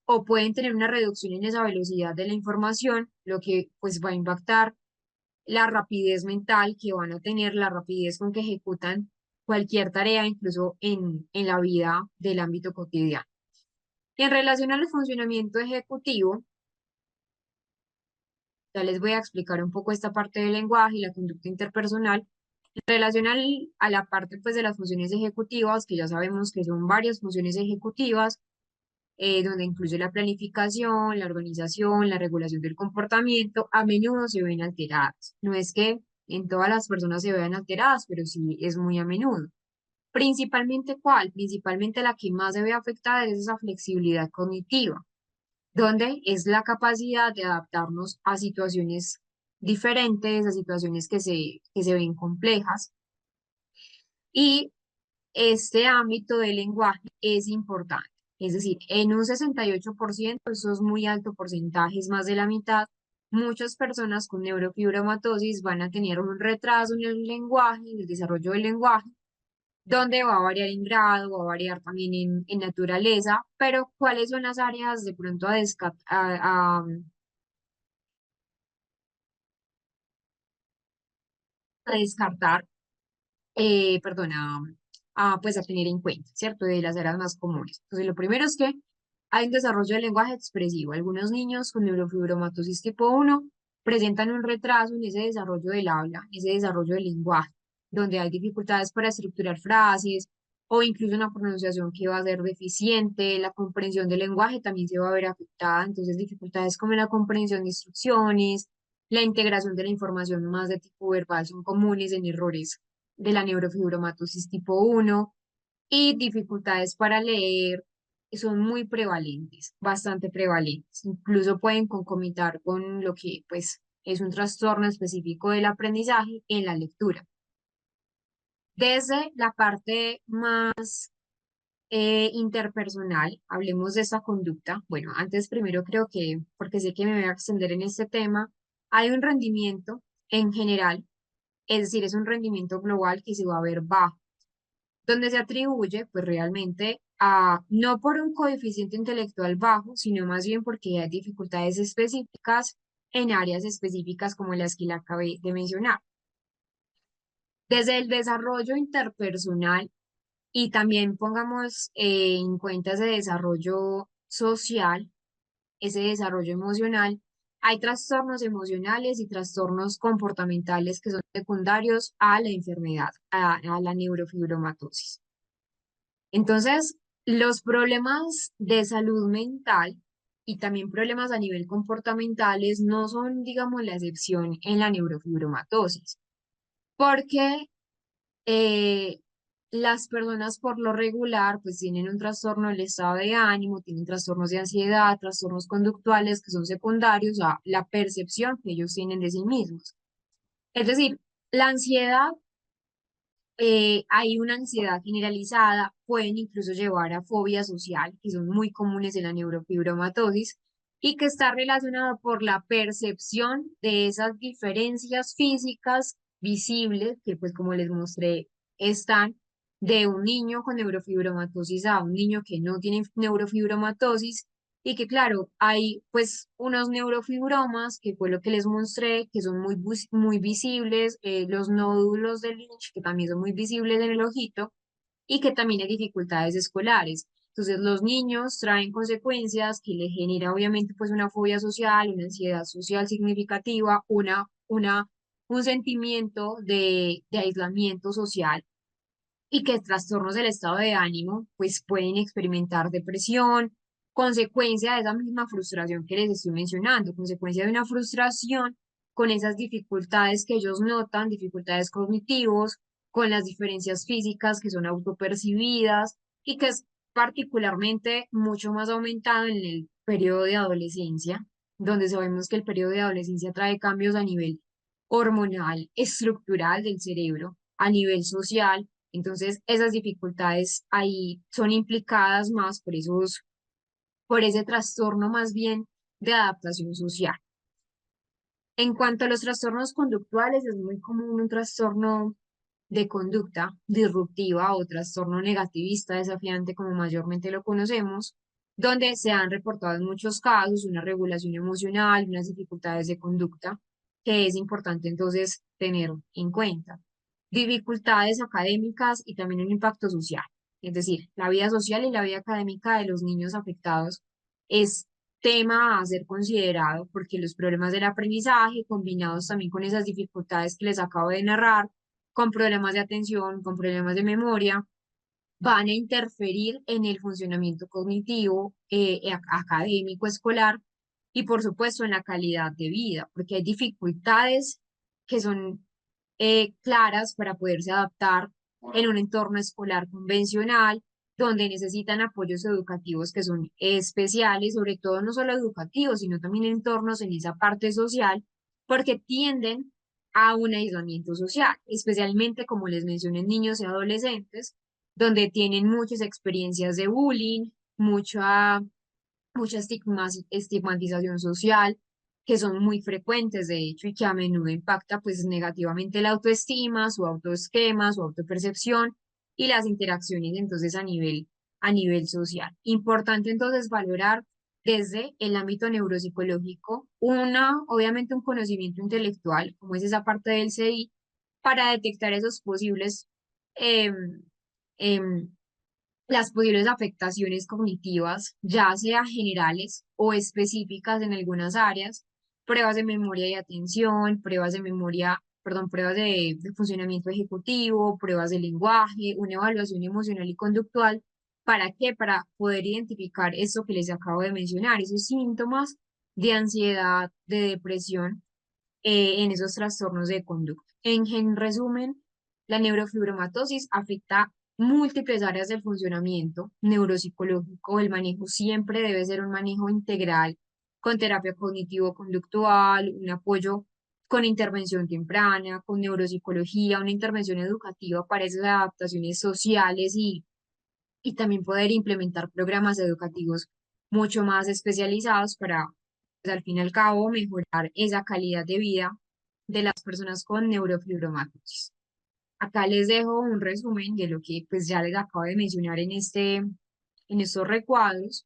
o pueden tener una reducción en esa velocidad de la información, lo que pues va a impactar la rapidez mental que van a tener, la rapidez con que ejecutan cualquier tarea, incluso en la vida del ámbito cotidiano. Y en relación al funcionamiento ejecutivo, ya les voy a explicar un poco esta parte del lenguaje y la conducta interpersonal. En relación a la parte pues, de las funciones ejecutivas, que ya sabemos que son varias funciones ejecutivas, donde incluye la planificación, la organización, la regulación del comportamiento, a menudo se ven alteradas. No es que en todas las personas se vean alteradas, pero sí es muy a menudo. Principalmente, ¿cuál? Principalmente la que más se ve afectada es esa flexibilidad cognitiva, donde es la capacidad de adaptarnos a situaciones diferentes, a situaciones que se ven complejas. Y este ámbito del lenguaje es importante. Es decir, en un 68%, eso es muy alto porcentaje, es más de la mitad, muchas personas con neurofibromatosis van a tener un retraso en el lenguaje, en el desarrollo del lenguaje, donde va a variar en grado, va a variar también en naturaleza, pero ¿cuáles son las áreas de pronto a descartar, perdona, pues a tener en cuenta, ¿cierto? De las áreas más comunes. Entonces, lo primero es que hay un desarrollo del lenguaje expresivo. Algunos niños con neurofibromatosis tipo 1 presentan un retraso en ese desarrollo del habla, ese desarrollo del lenguaje. donde hay dificultades para estructurar frases o incluso una pronunciación que va a ser deficiente, la comprensión del lenguaje también se va a ver afectada, entonces dificultades como la comprensión de instrucciones, la integración de la información más de tipo verbal son comunes en errores de la neurofibromatosis tipo 1 y dificultades para leer son muy prevalentes, bastante prevalentes. Incluso pueden concomitar con lo que pues es un trastorno específico del aprendizaje en la lectura. Desde la parte más interpersonal, hablemos de esta conducta. Bueno, antes primero creo que, porque sé que me voy a extender en este tema, hay un rendimiento en general, es decir, es un rendimiento global que se va a ver bajo donde se atribuye pues realmente a no por un coeficiente intelectual bajo, sino más bien porque hay dificultades específicas en áreas específicas como las que le acabé de mencionar. Desde el desarrollo interpersonal y también pongamos en cuenta ese desarrollo social, ese desarrollo emocional, hay trastornos emocionales y trastornos comportamentales que son secundarios a la enfermedad, a la neurofibromatosis. Entonces, los problemas de salud mental y también problemas a nivel comportamentales no son, digamos, la excepción en la neurofibromatosis, porque eh, las personas por lo regular pues tienen un trastorno del estado de ánimo, tienen trastornos de ansiedad, trastornos conductuales que son secundarios a la percepción que ellos tienen de sí mismos. Es decir, la ansiedad hay una ansiedad generalizada, pueden incluso llevar a fobia social, que son muy comunes en la neurofibromatosis, y que está relacionada por la percepción de esas diferencias físicas visibles, que pues como les mostré, están de un niño con neurofibromatosis a un niño que no tiene neurofibromatosis, y que claro, hay pues unos neurofibromas, que fue lo que les mostré, que son muy visibles, los nódulos de Lynch, que también son muy visibles en el ojito, y que también hay dificultades escolares. Entonces los niños traen consecuencias que le genera obviamente pues una fobia social, una ansiedad social significativa, un sentimiento de aislamiento social y que trastornos del estado de ánimo, pues pueden experimentar depresión, consecuencia de esa misma frustración que les estoy mencionando, consecuencia de una frustración con esas dificultades que ellos notan, dificultades cognitivos, con las diferencias físicas que son autopercibidas y que es particularmente mucho más aumentado en el periodo de adolescencia, donde sabemos que el periodo de adolescencia trae cambios a nivel hormonal, estructural del cerebro, a nivel social, entonces, esas dificultades ahí son implicadas más por ese trastorno más bien de adaptación social. En cuanto a los trastornos conductuales, es muy común un trastorno de conducta disruptiva o trastorno negativista desafiante, como mayormente lo conocemos, donde se han reportado en muchos casos una regulación emocional, unas dificultades de conducta, que es importante entonces tener en cuenta. Dificultades académicas y también un impacto social. Es decir, la vida social y la vida académica de los niños afectados es tema a ser considerado porque los problemas del aprendizaje, combinados también con esas dificultades que les acabo de narrar, con problemas de atención, con problemas de memoria, van a interferir en el funcionamiento cognitivo, académico, escolar y por supuesto en la calidad de vida, porque hay dificultades que son claras para poderse adaptar en un entorno escolar convencional, donde necesitan apoyos educativos que son especiales, sobre todo no solo educativos, sino también entornos en esa parte social, porque tienden a un aislamiento social, especialmente como les mencioné, en niños y adolescentes, donde tienen muchas experiencias de bullying, mucha estigmatización social, que son muy frecuentes, de hecho, y que a menudo impacta pues negativamente la autoestima, su autoesquema, su autopercepción y las interacciones entonces a nivel social. Importante entonces valorar desde el ámbito neuropsicológico obviamente un conocimiento intelectual, como es esa parte del CI, para detectar esos posibles em, em, las posibles afectaciones cognitivas, ya sea generales o específicas en algunas áreas, pruebas de memoria y atención, pruebas de memoria perdón, pruebas de funcionamiento ejecutivo, pruebas de lenguaje, una evaluación emocional y conductual. ¿Para qué? Para poder identificar eso que les acabo de mencionar, esos síntomas de ansiedad, de depresión en esos trastornos de conducta. En resumen, la neurofibromatosis afecta múltiples áreas del funcionamiento neuropsicológico. El manejo siempre debe ser un manejo integral con terapia cognitivo-conductual, un apoyo con intervención temprana, con neuropsicología, una intervención educativa para esas adaptaciones sociales y también poder implementar programas educativos mucho más especializados para, pues, al fin y al cabo, mejorar esa calidad de vida de las personas con neurofibromatosis. Acá les dejo un resumen de lo que pues ya les acabo de mencionar en estos recuadros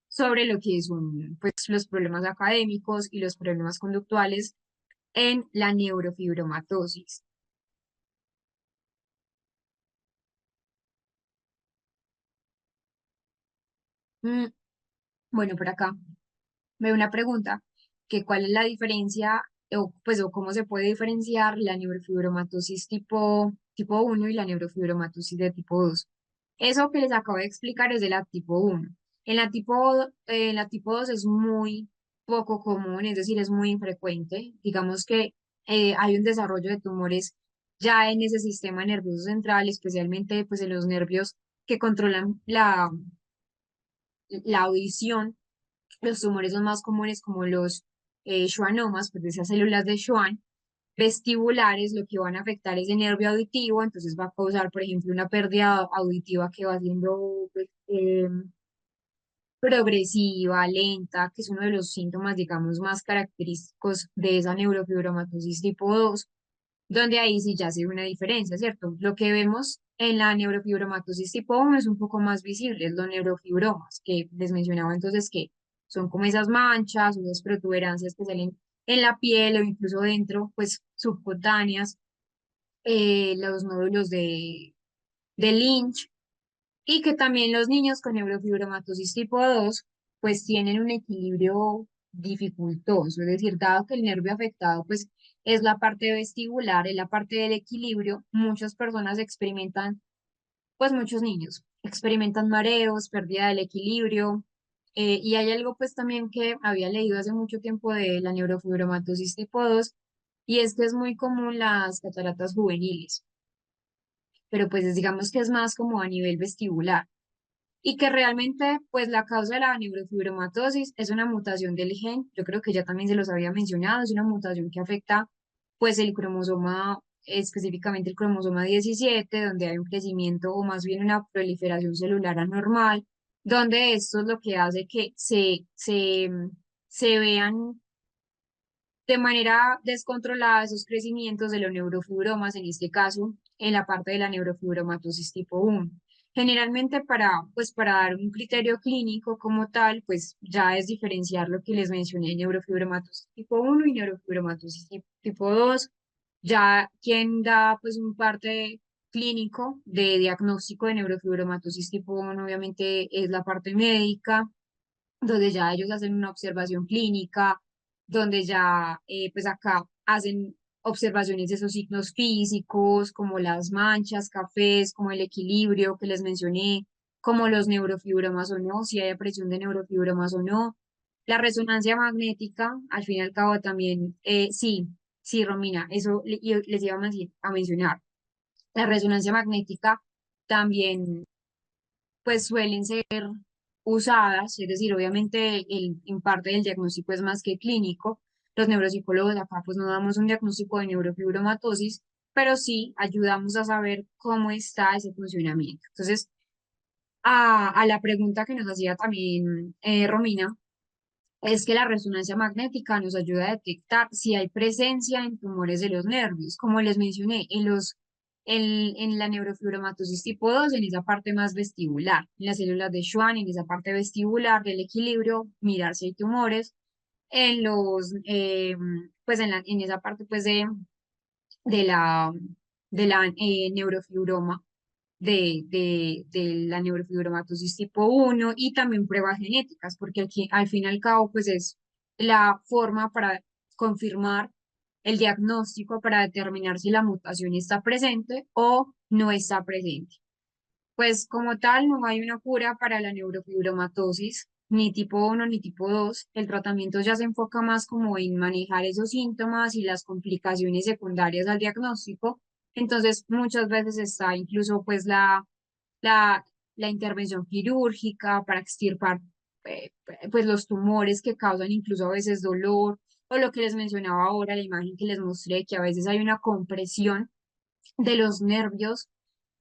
sobre lo que son pues los problemas académicos y los problemas conductuales en la neurofibromatosis. Mm, bueno, por acá veo una pregunta, que cuál es la diferencia o, pues, o cómo se puede diferenciar la neurofibromatosis tipo uno y la neurofibromatosis de tipo 2. Eso que les acabo de explicar es de la tipo uno. En la tipo 2 es muy poco común, es decir, es muy infrecuente. Digamos que hay un desarrollo de tumores ya en ese sistema nervioso central, especialmente pues en los nervios que controlan la audición. Los tumores son más comunes como los schwannomas, pues de esas células de Schwann, vestibulares, lo que van a afectar es el nervio auditivo, entonces va a causar, por ejemplo, una pérdida auditiva que va siendo pues, progresiva, lenta, que es uno de los síntomas, digamos, más característicos de esa neurofibromatosis tipo 2, donde ahí sí ya se ve una diferencia, ¿cierto? Lo que vemos en la neurofibromatosis tipo 1 es un poco más visible, es los neurofibromas, que les mencionaba entonces que son como esas manchas, esas protuberancias que salen en la piel o incluso dentro, pues subcutáneas, los nódulos de Lynch, y que también los niños con neurofibromatosis tipo 2 pues tienen un equilibrio dificultoso, es decir, dado que el nervio afectado pues es la parte vestibular, es la parte del equilibrio, muchas personas experimentan, pues muchos niños experimentan mareos, pérdida del equilibrio, y hay algo pues también que había leído hace mucho tiempo de la neurofibromatosis tipo 2 y es que es muy común las cataratas juveniles, pero pues digamos que es más como a nivel vestibular y que realmente, pues la causa de la neurofibromatosis es una mutación del gen, yo creo que ya también se los había mencionado, es una mutación que afecta pues el cromosoma, específicamente el cromosoma 17, donde hay un crecimiento o más bien una proliferación celular anormal, donde esto es lo que hace que se vean de manera descontrolada esos crecimientos de los neurofibromas, en este caso, en la parte de la neurofibromatosis tipo 1. Generalmente pues para dar un criterio clínico como tal, pues ya es diferenciar lo que les mencioné, neurofibromatosis tipo 1 y neurofibromatosis tipo 2. Ya quien da pues un parte clínico de diagnóstico de neurofibromatosis tipo 1 obviamente es la parte médica, donde ya ellos hacen una observación clínica, donde ya pues acá hacen observaciones de esos signos físicos, como las manchas, cafés, como el equilibrio que les mencioné, como los neurofibromas o no, si hay aparición de neurofibromas o no. La resonancia magnética, al fin y al cabo también, sí, sí, Romina, eso les iba a mencionar. La resonancia magnética también pues suelen ser usadas, es decir, obviamente en parte del diagnóstico es más que clínico. Los neuropsicólogos acá pues no damos un diagnóstico de neurofibromatosis, pero sí ayudamos a saber cómo está ese funcionamiento. Entonces, a la pregunta que nos hacía también Romina, es que la resonancia magnética nos ayuda a detectar si hay presencia en tumores de los nervios, como les mencioné, en la neurofibromatosis tipo 2 en esa parte más vestibular, en las células de Schwann, en esa parte vestibular del equilibrio, mirar si hay tumores, en pues en esa parte pues de la, de la neurofibroma de la neurofibromatosis tipo 1 y también pruebas genéticas, porque aquí, al fin y al cabo, pues es la forma para confirmar el diagnóstico para determinar si la mutación está presente o no está presente. Pues como tal, no hay una cura para la neurofibromatosis, ni tipo 1 ni tipo 2. El tratamiento ya se enfoca más como en manejar esos síntomas y las complicaciones secundarias al diagnóstico. Entonces, muchas veces está incluso pues la, la intervención quirúrgica para extirpar pues los tumores que causan incluso a veces dolor, o lo que les mencionaba ahora, la imagen que les mostré, que a veces hay una compresión de los nervios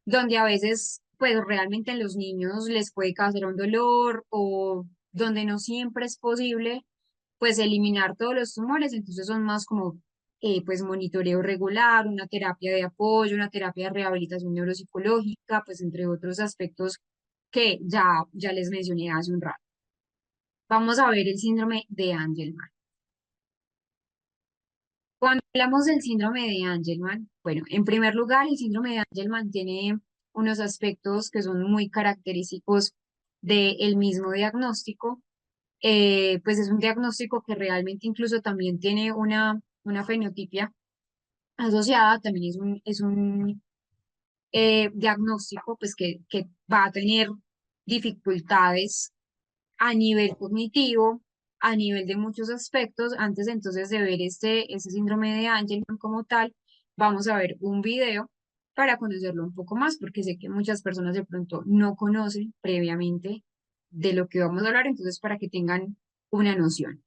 donde a veces, pues realmente en los niños les puede causar un dolor o donde no siempre es posible, pues eliminar todos los tumores, entonces son más como, pues monitoreo regular, una terapia de apoyo, una terapia de rehabilitación neuropsicológica, pues entre otros aspectos que ya les mencioné hace un rato. Vamos a ver el síndrome de Angelman. Cuando hablamos del síndrome de Angelman, bueno, en primer lugar, el síndrome de Angelman tiene unos aspectos que son muy característicos del mismo diagnóstico. Pues es un diagnóstico que realmente incluso también tiene una fenotipia asociada, también es un diagnóstico pues que va a tener dificultades a nivel cognitivo, a nivel de muchos aspectos. Antes entonces de ver este síndrome de Angelman como tal, vamos a ver un video para conocerlo un poco más, porque sé que muchas personas de pronto no conocen previamente de lo que vamos a hablar, entonces para que tengan una noción,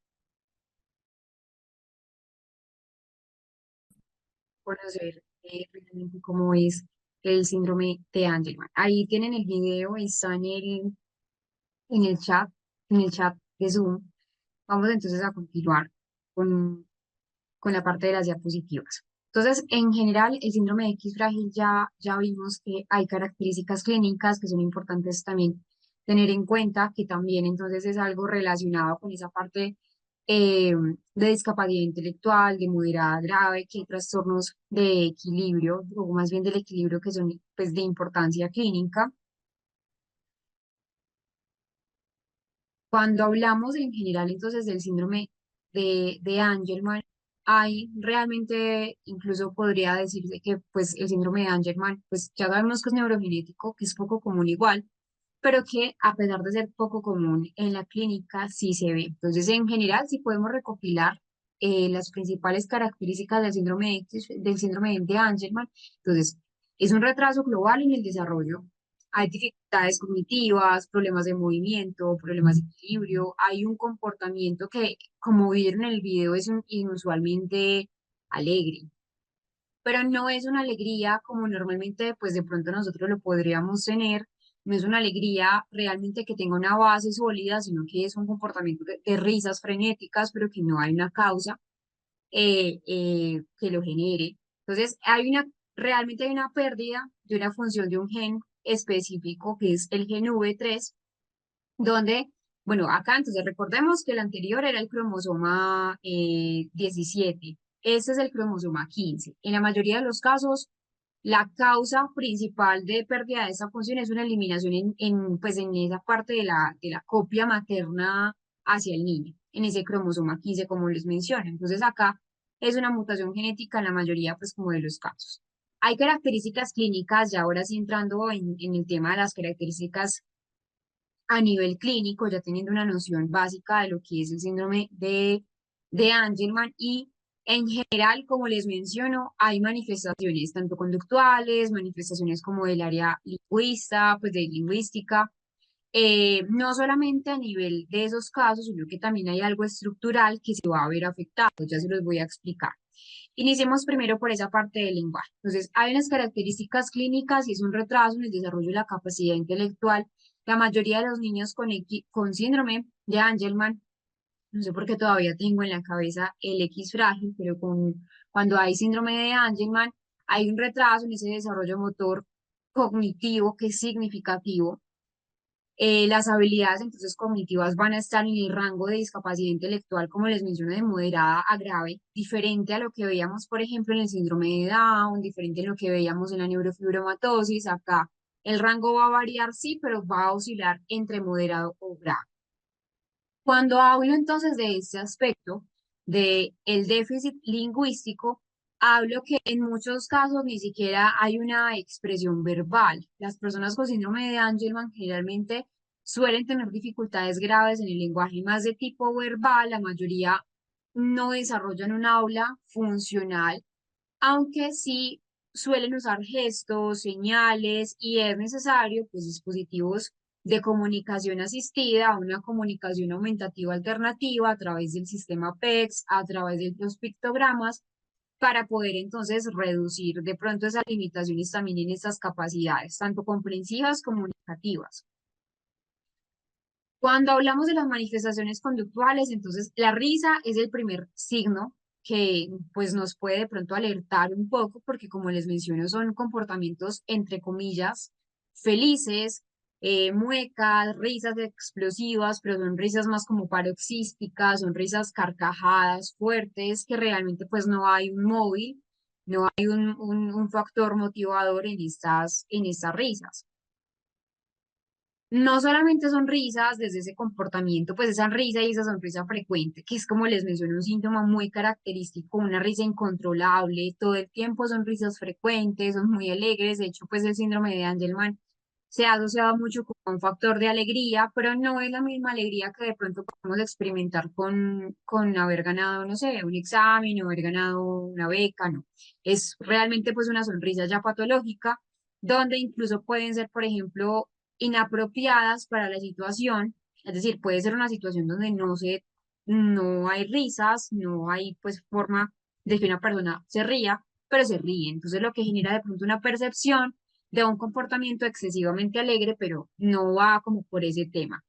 conocer realmente cómo es el síndrome de Angelman. Ahí tienen el video, está en el chat, en el chat de Zoom. Vamos entonces a continuar con la parte de las diapositivas. Entonces, en general, el síndrome de X frágil ya vimos que hay características clínicas que son importantes también tener en cuenta, que también entonces es algo relacionado con esa parte de discapacidad intelectual, de moderada a grave, que hay trastornos de equilibrio, o más bien del equilibrio que son pues, de importancia clínica. Cuando hablamos en general entonces del síndrome de Angelman, hay realmente, incluso podría decirse que pues el síndrome de Angelman, pues ya sabemos que es neurogenético, que es poco común igual, pero que a pesar de ser poco común en la clínica, sí se ve. Entonces, en general, sí podemos recopilar las principales características del síndrome de Angelman. Entonces, es un retraso global en el desarrollo. Hay dificultades cognitivas, problemas de movimiento, problemas de equilibrio. Hay un comportamiento que, como vieron en el video, es inusualmente alegre, pero no es una alegría como normalmente pues de pronto nosotros lo podríamos tener, no es una alegría realmente que tenga una base sólida, sino que es un comportamiento de risas frenéticas, pero que no hay una causa que lo genere. Entonces, realmente hay una pérdida de una función de un gen específico que es el gen V3 donde, bueno, acá entonces recordemos que el anterior era el cromosoma 17, este es el cromosoma 15. En la mayoría de los casos, la causa principal de pérdida de esa función es una eliminación pues en esa parte de la copia materna hacia el niño, en ese cromosoma 15, como les menciono. Entonces acá es una mutación genética en la mayoría, pues como de los casos. Hay características clínicas, ya ahora sí entrando en el tema de las características a nivel clínico, ya teniendo una noción básica de lo que es el síndrome de Angelman y en general, como les menciono, hay manifestaciones tanto conductuales, manifestaciones como del área lingüista, pues de lingüística, no solamente a nivel de esos casos, sino que también hay algo estructural que se va a ver afectado, ya se los voy a explicar. Iniciemos primero por esa parte del lenguaje. Entonces, hay unas características clínicas y es un retraso en el desarrollo de la capacidad intelectual. La mayoría de los niños con síndrome de Angelman, no sé por qué todavía tengo en la cabeza el X frágil, pero cuando hay síndrome de Angelman, hay un retraso en ese desarrollo motor cognitivo que es significativo. Las habilidades entonces cognitivas van a estar en el rango de discapacidad intelectual, como les menciono, de moderada a grave, diferente a lo que veíamos, por ejemplo, en el síndrome de Down, diferente a lo que veíamos en la neurofibromatosis. Acá el rango va a variar, sí, pero va a oscilar entre moderado o grave. Cuando hablo entonces de este aspecto, de el déficit lingüístico, hablo que en muchos casos ni siquiera hay una expresión verbal. Las personas con síndrome de Angelman generalmente suelen tener dificultades graves en el lenguaje más de tipo verbal. La mayoría no desarrollan un aula funcional, aunque sí suelen usar gestos, señales y es necesario, pues, dispositivos de comunicación asistida, una comunicación aumentativa alternativa a través del sistema PECS, a través de los pictogramas, para poder entonces reducir de pronto esas limitaciones también en estas capacidades, tanto comprensivas como comunicativas. Cuando hablamos de las manifestaciones conductuales, entonces la risa es el primer signo que pues nos puede de pronto alertar un poco, porque como les menciono, son comportamientos entre comillas felices, muecas, risas explosivas, pero son risas más como paroxísticas, son risas carcajadas, fuertes, que realmente pues no hay un móvil, no hay un factor motivador en estas risas. No solamente son risas desde ese comportamiento, pues esa risa y esa sonrisa frecuente, que es como les mencioné, un síntoma muy característico, una risa incontrolable, todo el tiempo son risas frecuentes, son muy alegres, de hecho, pues el síndrome de Angelman se ha asociado mucho con un factor de alegría, pero no es la misma alegría que de pronto podemos experimentar con haber ganado, no sé, un examen o haber ganado una beca, no. Es realmente pues una sonrisa ya patológica, donde incluso pueden ser, por ejemplo, inapropiadas para la situación, es decir, puede ser una situación donde no hay risas, no hay pues forma de que una persona se ría, pero se ríe. Entonces lo que genera de pronto una percepción de un comportamiento excesivamente alegre, pero no va como por ese tema.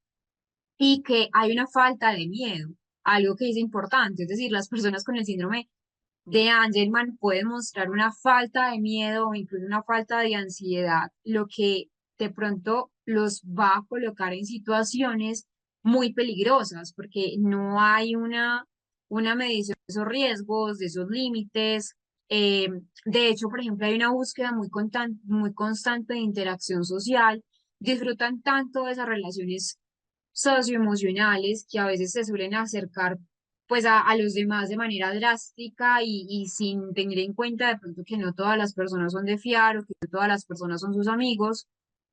Y que hay una falta de miedo, algo que es importante, es decir, las personas con el síndrome de Angelman puede mostrar una falta de miedo o incluso una falta de ansiedad, lo que de pronto los va a colocar en situaciones muy peligrosas, porque no hay una medición de esos riesgos, de esos límites. Eh, de hecho, por ejemplo, hay una búsqueda muy constante de interacción social, disfrutan tanto de esas relaciones socioemocionales que a veces se suelen acercar pues a los demás de manera drástica y sin tener en cuenta de pronto que no todas las personas son de fiar o que no todas las personas son sus amigos,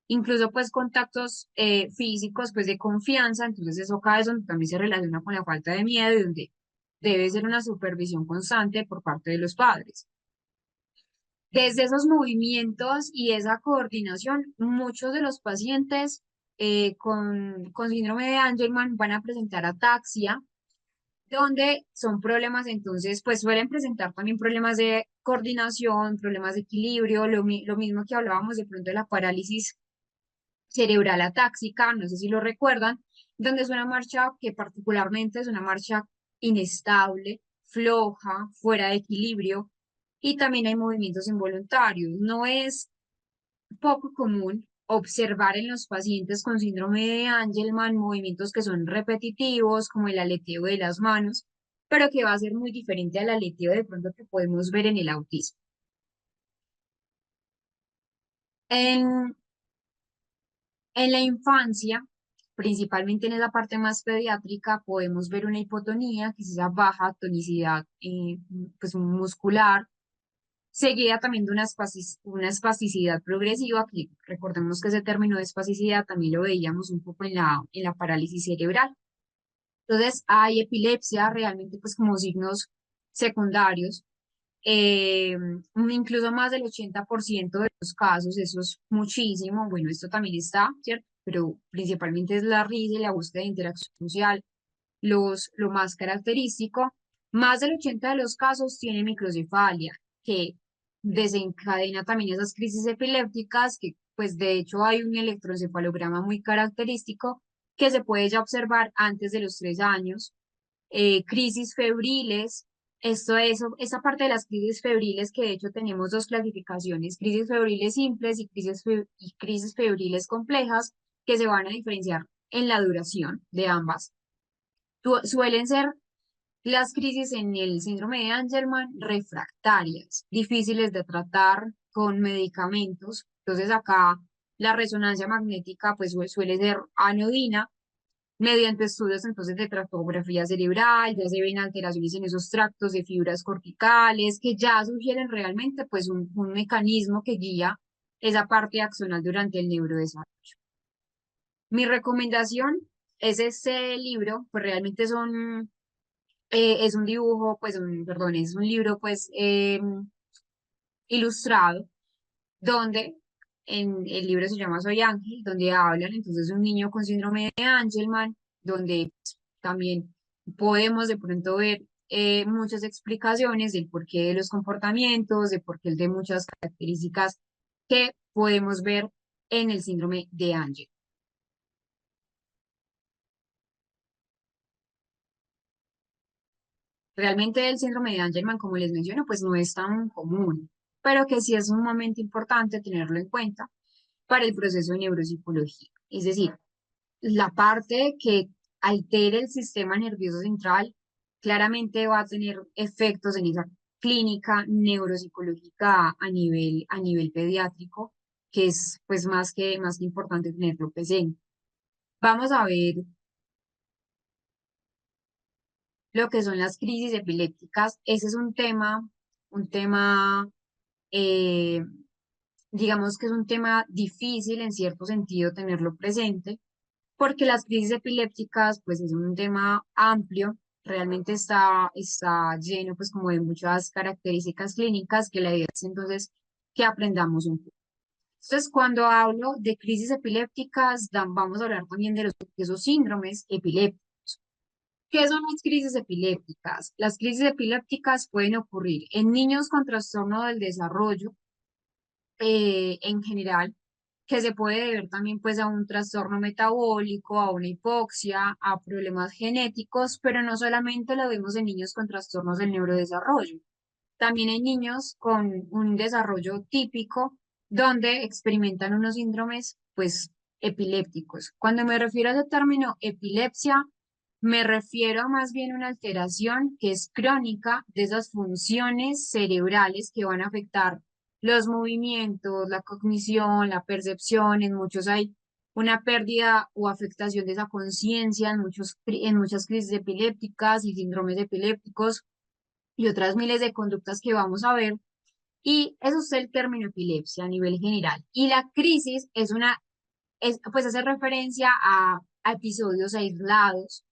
incluso pues contactos físicos pues de confianza, entonces eso cada vez donde también se relaciona con la falta de miedo y donde debe ser una supervisión constante por parte de los padres. Desde esos movimientos y esa coordinación, muchos de los pacientes con síndrome de Angelman van a presentar ataxia, donde son problemas, entonces, pues suelen presentar también problemas de coordinación, problemas de equilibrio, lo mismo que hablábamos de pronto de la parálisis cerebral atáxica, no sé si lo recuerdan, donde es una marcha que particularmente es una marcha inestable, floja, fuera de equilibrio, y también hay movimientos involuntarios. No es poco común observar en los pacientes con síndrome de Angelman movimientos que son repetitivos, como el aleteo de las manos, pero que va a ser muy diferente al aleteo de pronto que podemos ver en el autismo. En, en la infancia, principalmente en esa parte más pediátrica, podemos ver una hipotonía, que es esa baja tonicidad pues muscular, seguida también de una espasticidad progresiva, que recordemos que ese término de espasticidad también lo veíamos un poco en la parálisis cerebral. Entonces, hay epilepsia realmente pues como signos secundarios, incluso más del 80% de los casos, eso es muchísimo, bueno, esto también está, ¿cierto? Pero principalmente es la risa y la búsqueda de interacción social, lo más característico. Más del 80 de los casos tiene microcefalia, que desencadena también esas crisis epilépticas, que pues de hecho hay un electroencefalograma muy característico que se puede ya observar antes de los 3 años. Crisis febriles, esa parte de las crisis febriles, que de hecho tenemos dos clasificaciones, crisis febriles simples y crisis febriles complejas, que se van a diferenciar en la duración de ambas. Suelen ser las crisis en el síndrome de Angelman refractarias, difíciles de tratar con medicamentos. Entonces acá la resonancia magnética pues suele ser anodina, mediante estudios entonces de tractografía cerebral, ya se ven alteraciones en esos tractos de fibras corticales que ya sugieren realmente pues un mecanismo que guía esa parte axonal durante el neurodesarrollo. Mi recomendación es este libro, pues realmente es un dibujo, pues, perdón, es un libro pues ilustrado donde en el libro se llama Soy Ángel, donde hablan entonces de un niño con síndrome de Angelman, donde pues, también podemos de pronto ver muchas explicaciones del porqué de los comportamientos, de por qué de muchas características que podemos ver en el síndrome de Angelman. Realmente el síndrome de Angelman, como les menciono, pues no es tan común, pero que sí es un momento importante tenerlo en cuenta para el proceso de neuropsicología. Es decir, la parte que altere el sistema nervioso central claramente va a tener efectos en esa clínica neuropsicológica a nivel pediátrico, que es pues más que importante tenerlo presente. Vamos a ver lo que son las crisis epilépticas. Ese es un tema, eh, digamos que es un tema difícil en cierto sentido tenerlo presente porque las crisis epilépticas, pues es un tema amplio, realmente está lleno pues como de muchas características clínicas que la idea es entonces que aprendamos un poco. Entonces, cuando hablo de crisis epilépticas, vamos a hablar también de esos síndromes epilépticos. ¿Qué son las crisis epilépticas? Las crisis epilépticas pueden ocurrir en niños con trastorno del desarrollo en general, que se puede deber también pues a un trastorno metabólico, a una hipoxia, a problemas genéticos, pero no solamente lo vemos en niños con trastornos del neurodesarrollo, también hay niños con un desarrollo típico donde experimentan unos síndromes pues epilépticos. Cuando me refiero a ese término epilepsia, me refiero a más bien una alteración que es crónica de esas funciones cerebrales que van a afectar los movimientos, la cognición, la percepción. En muchos hay una pérdida o afectación de esa conciencia, en muchas crisis epilépticas y síndromes epilépticos y otras miles de conductas que vamos a ver. Y eso es el término epilepsia a nivel general. Y la crisis pues hace referencia a episodios aislados.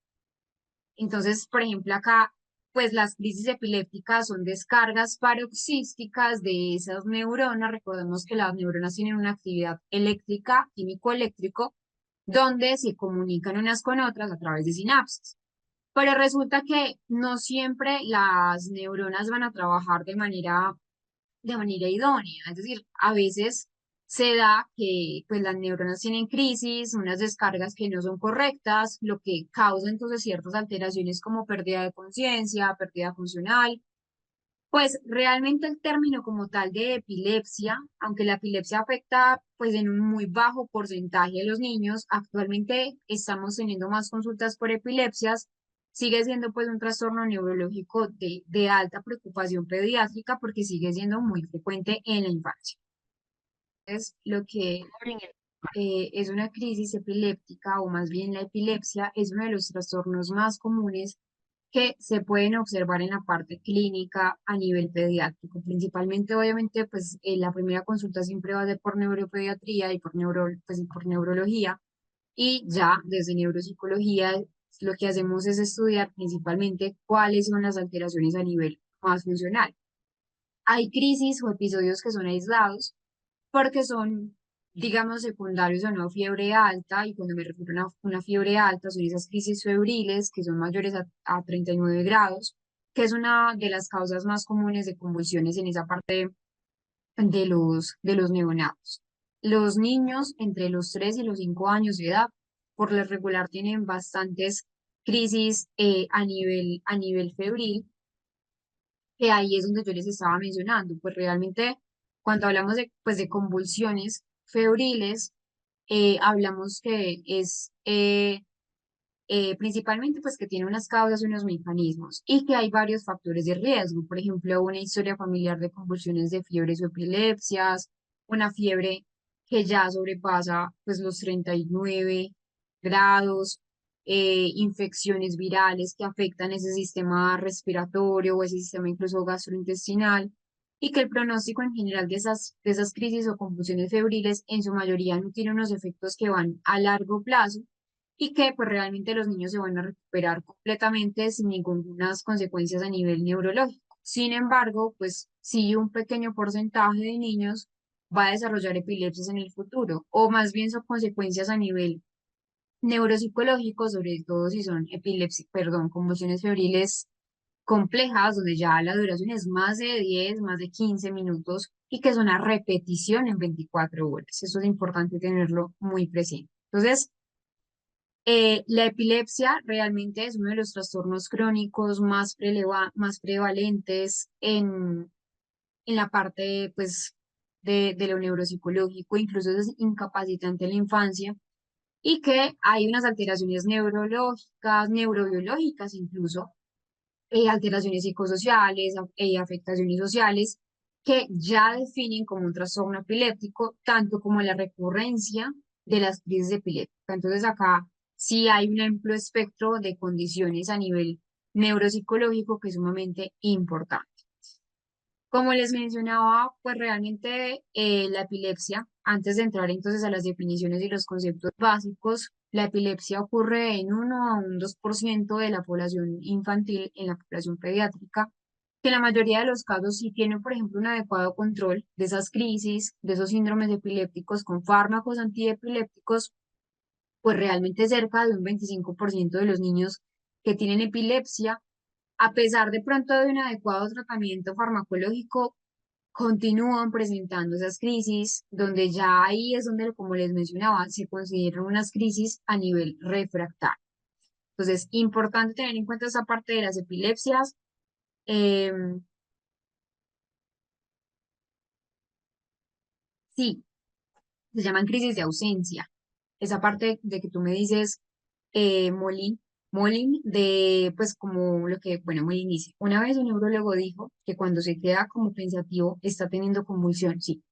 Entonces, por ejemplo, acá, pues las crisis epilépticas son descargas paroxísticas de esas neuronas. Recordemos que las neuronas tienen una actividad eléctrica, químico-eléctrico, donde se comunican unas con otras a través de sinapsis. Pero resulta que no siempre las neuronas van a trabajar de manera idónea. Es decir, a veces se da que pues, las neuronas tienen crisis, unas descargas que no son correctas, lo que causa entonces ciertas alteraciones como pérdida de conciencia, pérdida funcional. Pues realmente el término como tal de epilepsia, aunque la epilepsia afecta pues en un muy bajo porcentaje de los niños, actualmente estamos teniendo más consultas por epilepsias, sigue siendo pues un trastorno neurológico de alta preocupación pediátrica porque sigue siendo muy frecuente en la infancia. Es lo que es una crisis epiléptica o más bien la epilepsia es uno de los trastornos más comunes que se pueden observar en la parte clínica a nivel pediátrico. Principalmente, obviamente, pues la primera consulta siempre va a ser por neuropediatría y pues, y por neurología y ya desde neuropsicología lo que hacemos es estudiar principalmente cuáles son las alteraciones a nivel más funcional. Hay crisis o episodios que son aislados porque son, digamos, secundarios a una fiebre alta, y cuando me refiero a una fiebre alta, son esas crisis febriles que son mayores a 39 grados, que es una de las causas más comunes de convulsiones en esa parte de los neonatos. Los niños entre los 3 y los 5 años de edad, por lo regular, tienen bastantes crisis a nivel febril, que ahí es donde yo les estaba mencionando, pues realmente cuando hablamos de, pues, de convulsiones febriles, hablamos que es principalmente pues que tiene unas causas y unos mecanismos y que hay varios factores de riesgo, por ejemplo, una historia familiar de convulsiones de fiebres o epilepsias, una fiebre que ya sobrepasa pues los 39 grados, infecciones virales que afectan ese sistema respiratorio o ese sistema incluso gastrointestinal, y que el pronóstico en general de esas crisis o convulsiones febriles en su mayoría no tiene unos efectos que van a largo plazo y que pues realmente los niños se van a recuperar completamente sin ninguna consecuencias a nivel neurológico. Sin embargo, pues sí un pequeño porcentaje de niños va a desarrollar epilepsias en el futuro, o más bien son consecuencias a nivel neuropsicológico, sobre todo si son epilepsia, perdón, convulsiones febriles complejas, donde ya la duración es más de 10 más de 15 minutos y que es una repetición en 24 horas. Eso es importante tenerlo muy presente. Entonces, la epilepsia realmente es uno de los trastornos crónicos más prevalentes en la parte, pues, de lo neuropsicológico, incluso es incapacitante en la infancia, y que hay unas alteraciones neurológicas, neurobiológicas incluso, alteraciones psicosociales, afectaciones sociales, que ya definen como un trastorno epiléptico, tanto como la recurrencia de las crisis epilépticas. Entonces acá sí hay un amplio espectro de condiciones a nivel neuropsicológico que es sumamente importante. Como les mencionaba, pues realmente la epilepsia, antes de entrar entonces a las definiciones y los conceptos básicos, la epilepsia ocurre en 1 a un 2% de la población infantil, en la población pediátrica, que en la mayoría de los casos sí tienen, por ejemplo, un adecuado control de esas crisis, de esos síndromes epilépticos con fármacos antiepilépticos, pues realmente cerca de un 25% de los niños que tienen epilepsia, a pesar de pronto de un adecuado tratamiento farmacológico, continúan presentando esas crisis, donde ya ahí es donde, como les mencionaba, se consideran unas crisis a nivel refractario. Entonces, importante tener en cuenta esa parte de las epilepsias. Eh, sí, se llaman crisis de ausencia. Esa parte de que tú me dices, Molin, de, pues como lo que, bueno, Molin dice, una vez un neurólogo dijo que cuando se queda como pensativo está teniendo convulsión, sí.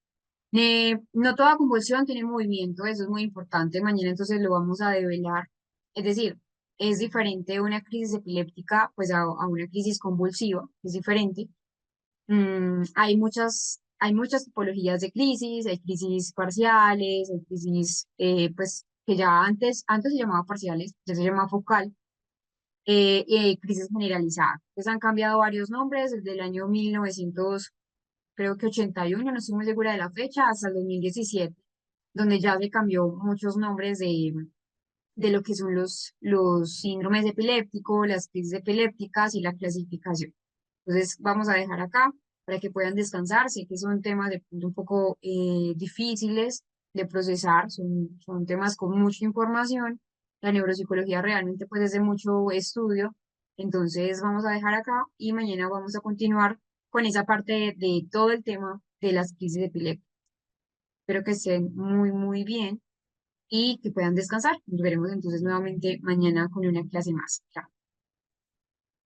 No toda convulsión tiene movimiento, eso es muy importante. Mañana entonces lo vamos a develar. Es decir, es diferente una crisis epiléptica pues a una crisis convulsiva, es diferente. Hay muchas tipologías de crisis, hay crisis parciales, hay crisis pues que ya antes se llamaba parciales, ya se llama focal, y hay crisis generalizada. Entonces han cambiado varios nombres desde el año 1900, creo que 81, no estoy muy segura de la fecha, hasta el 2017, donde ya se cambió muchos nombres de lo que son los síndromes epilépticos, las crisis epilépticas y la clasificación. Entonces, vamos a dejar acá para que puedan descansar. Sé que son temas de pronto un poco difíciles de procesar, son temas con mucha información. La neuropsicología realmente pues es de mucho estudio. Entonces, vamos a dejar acá y mañana vamos a continuar con esa parte de todo el tema de las crisis epilépticas. Espero que estén muy, muy bien y que puedan descansar. Nos veremos entonces nuevamente mañana con una clase más. Chao.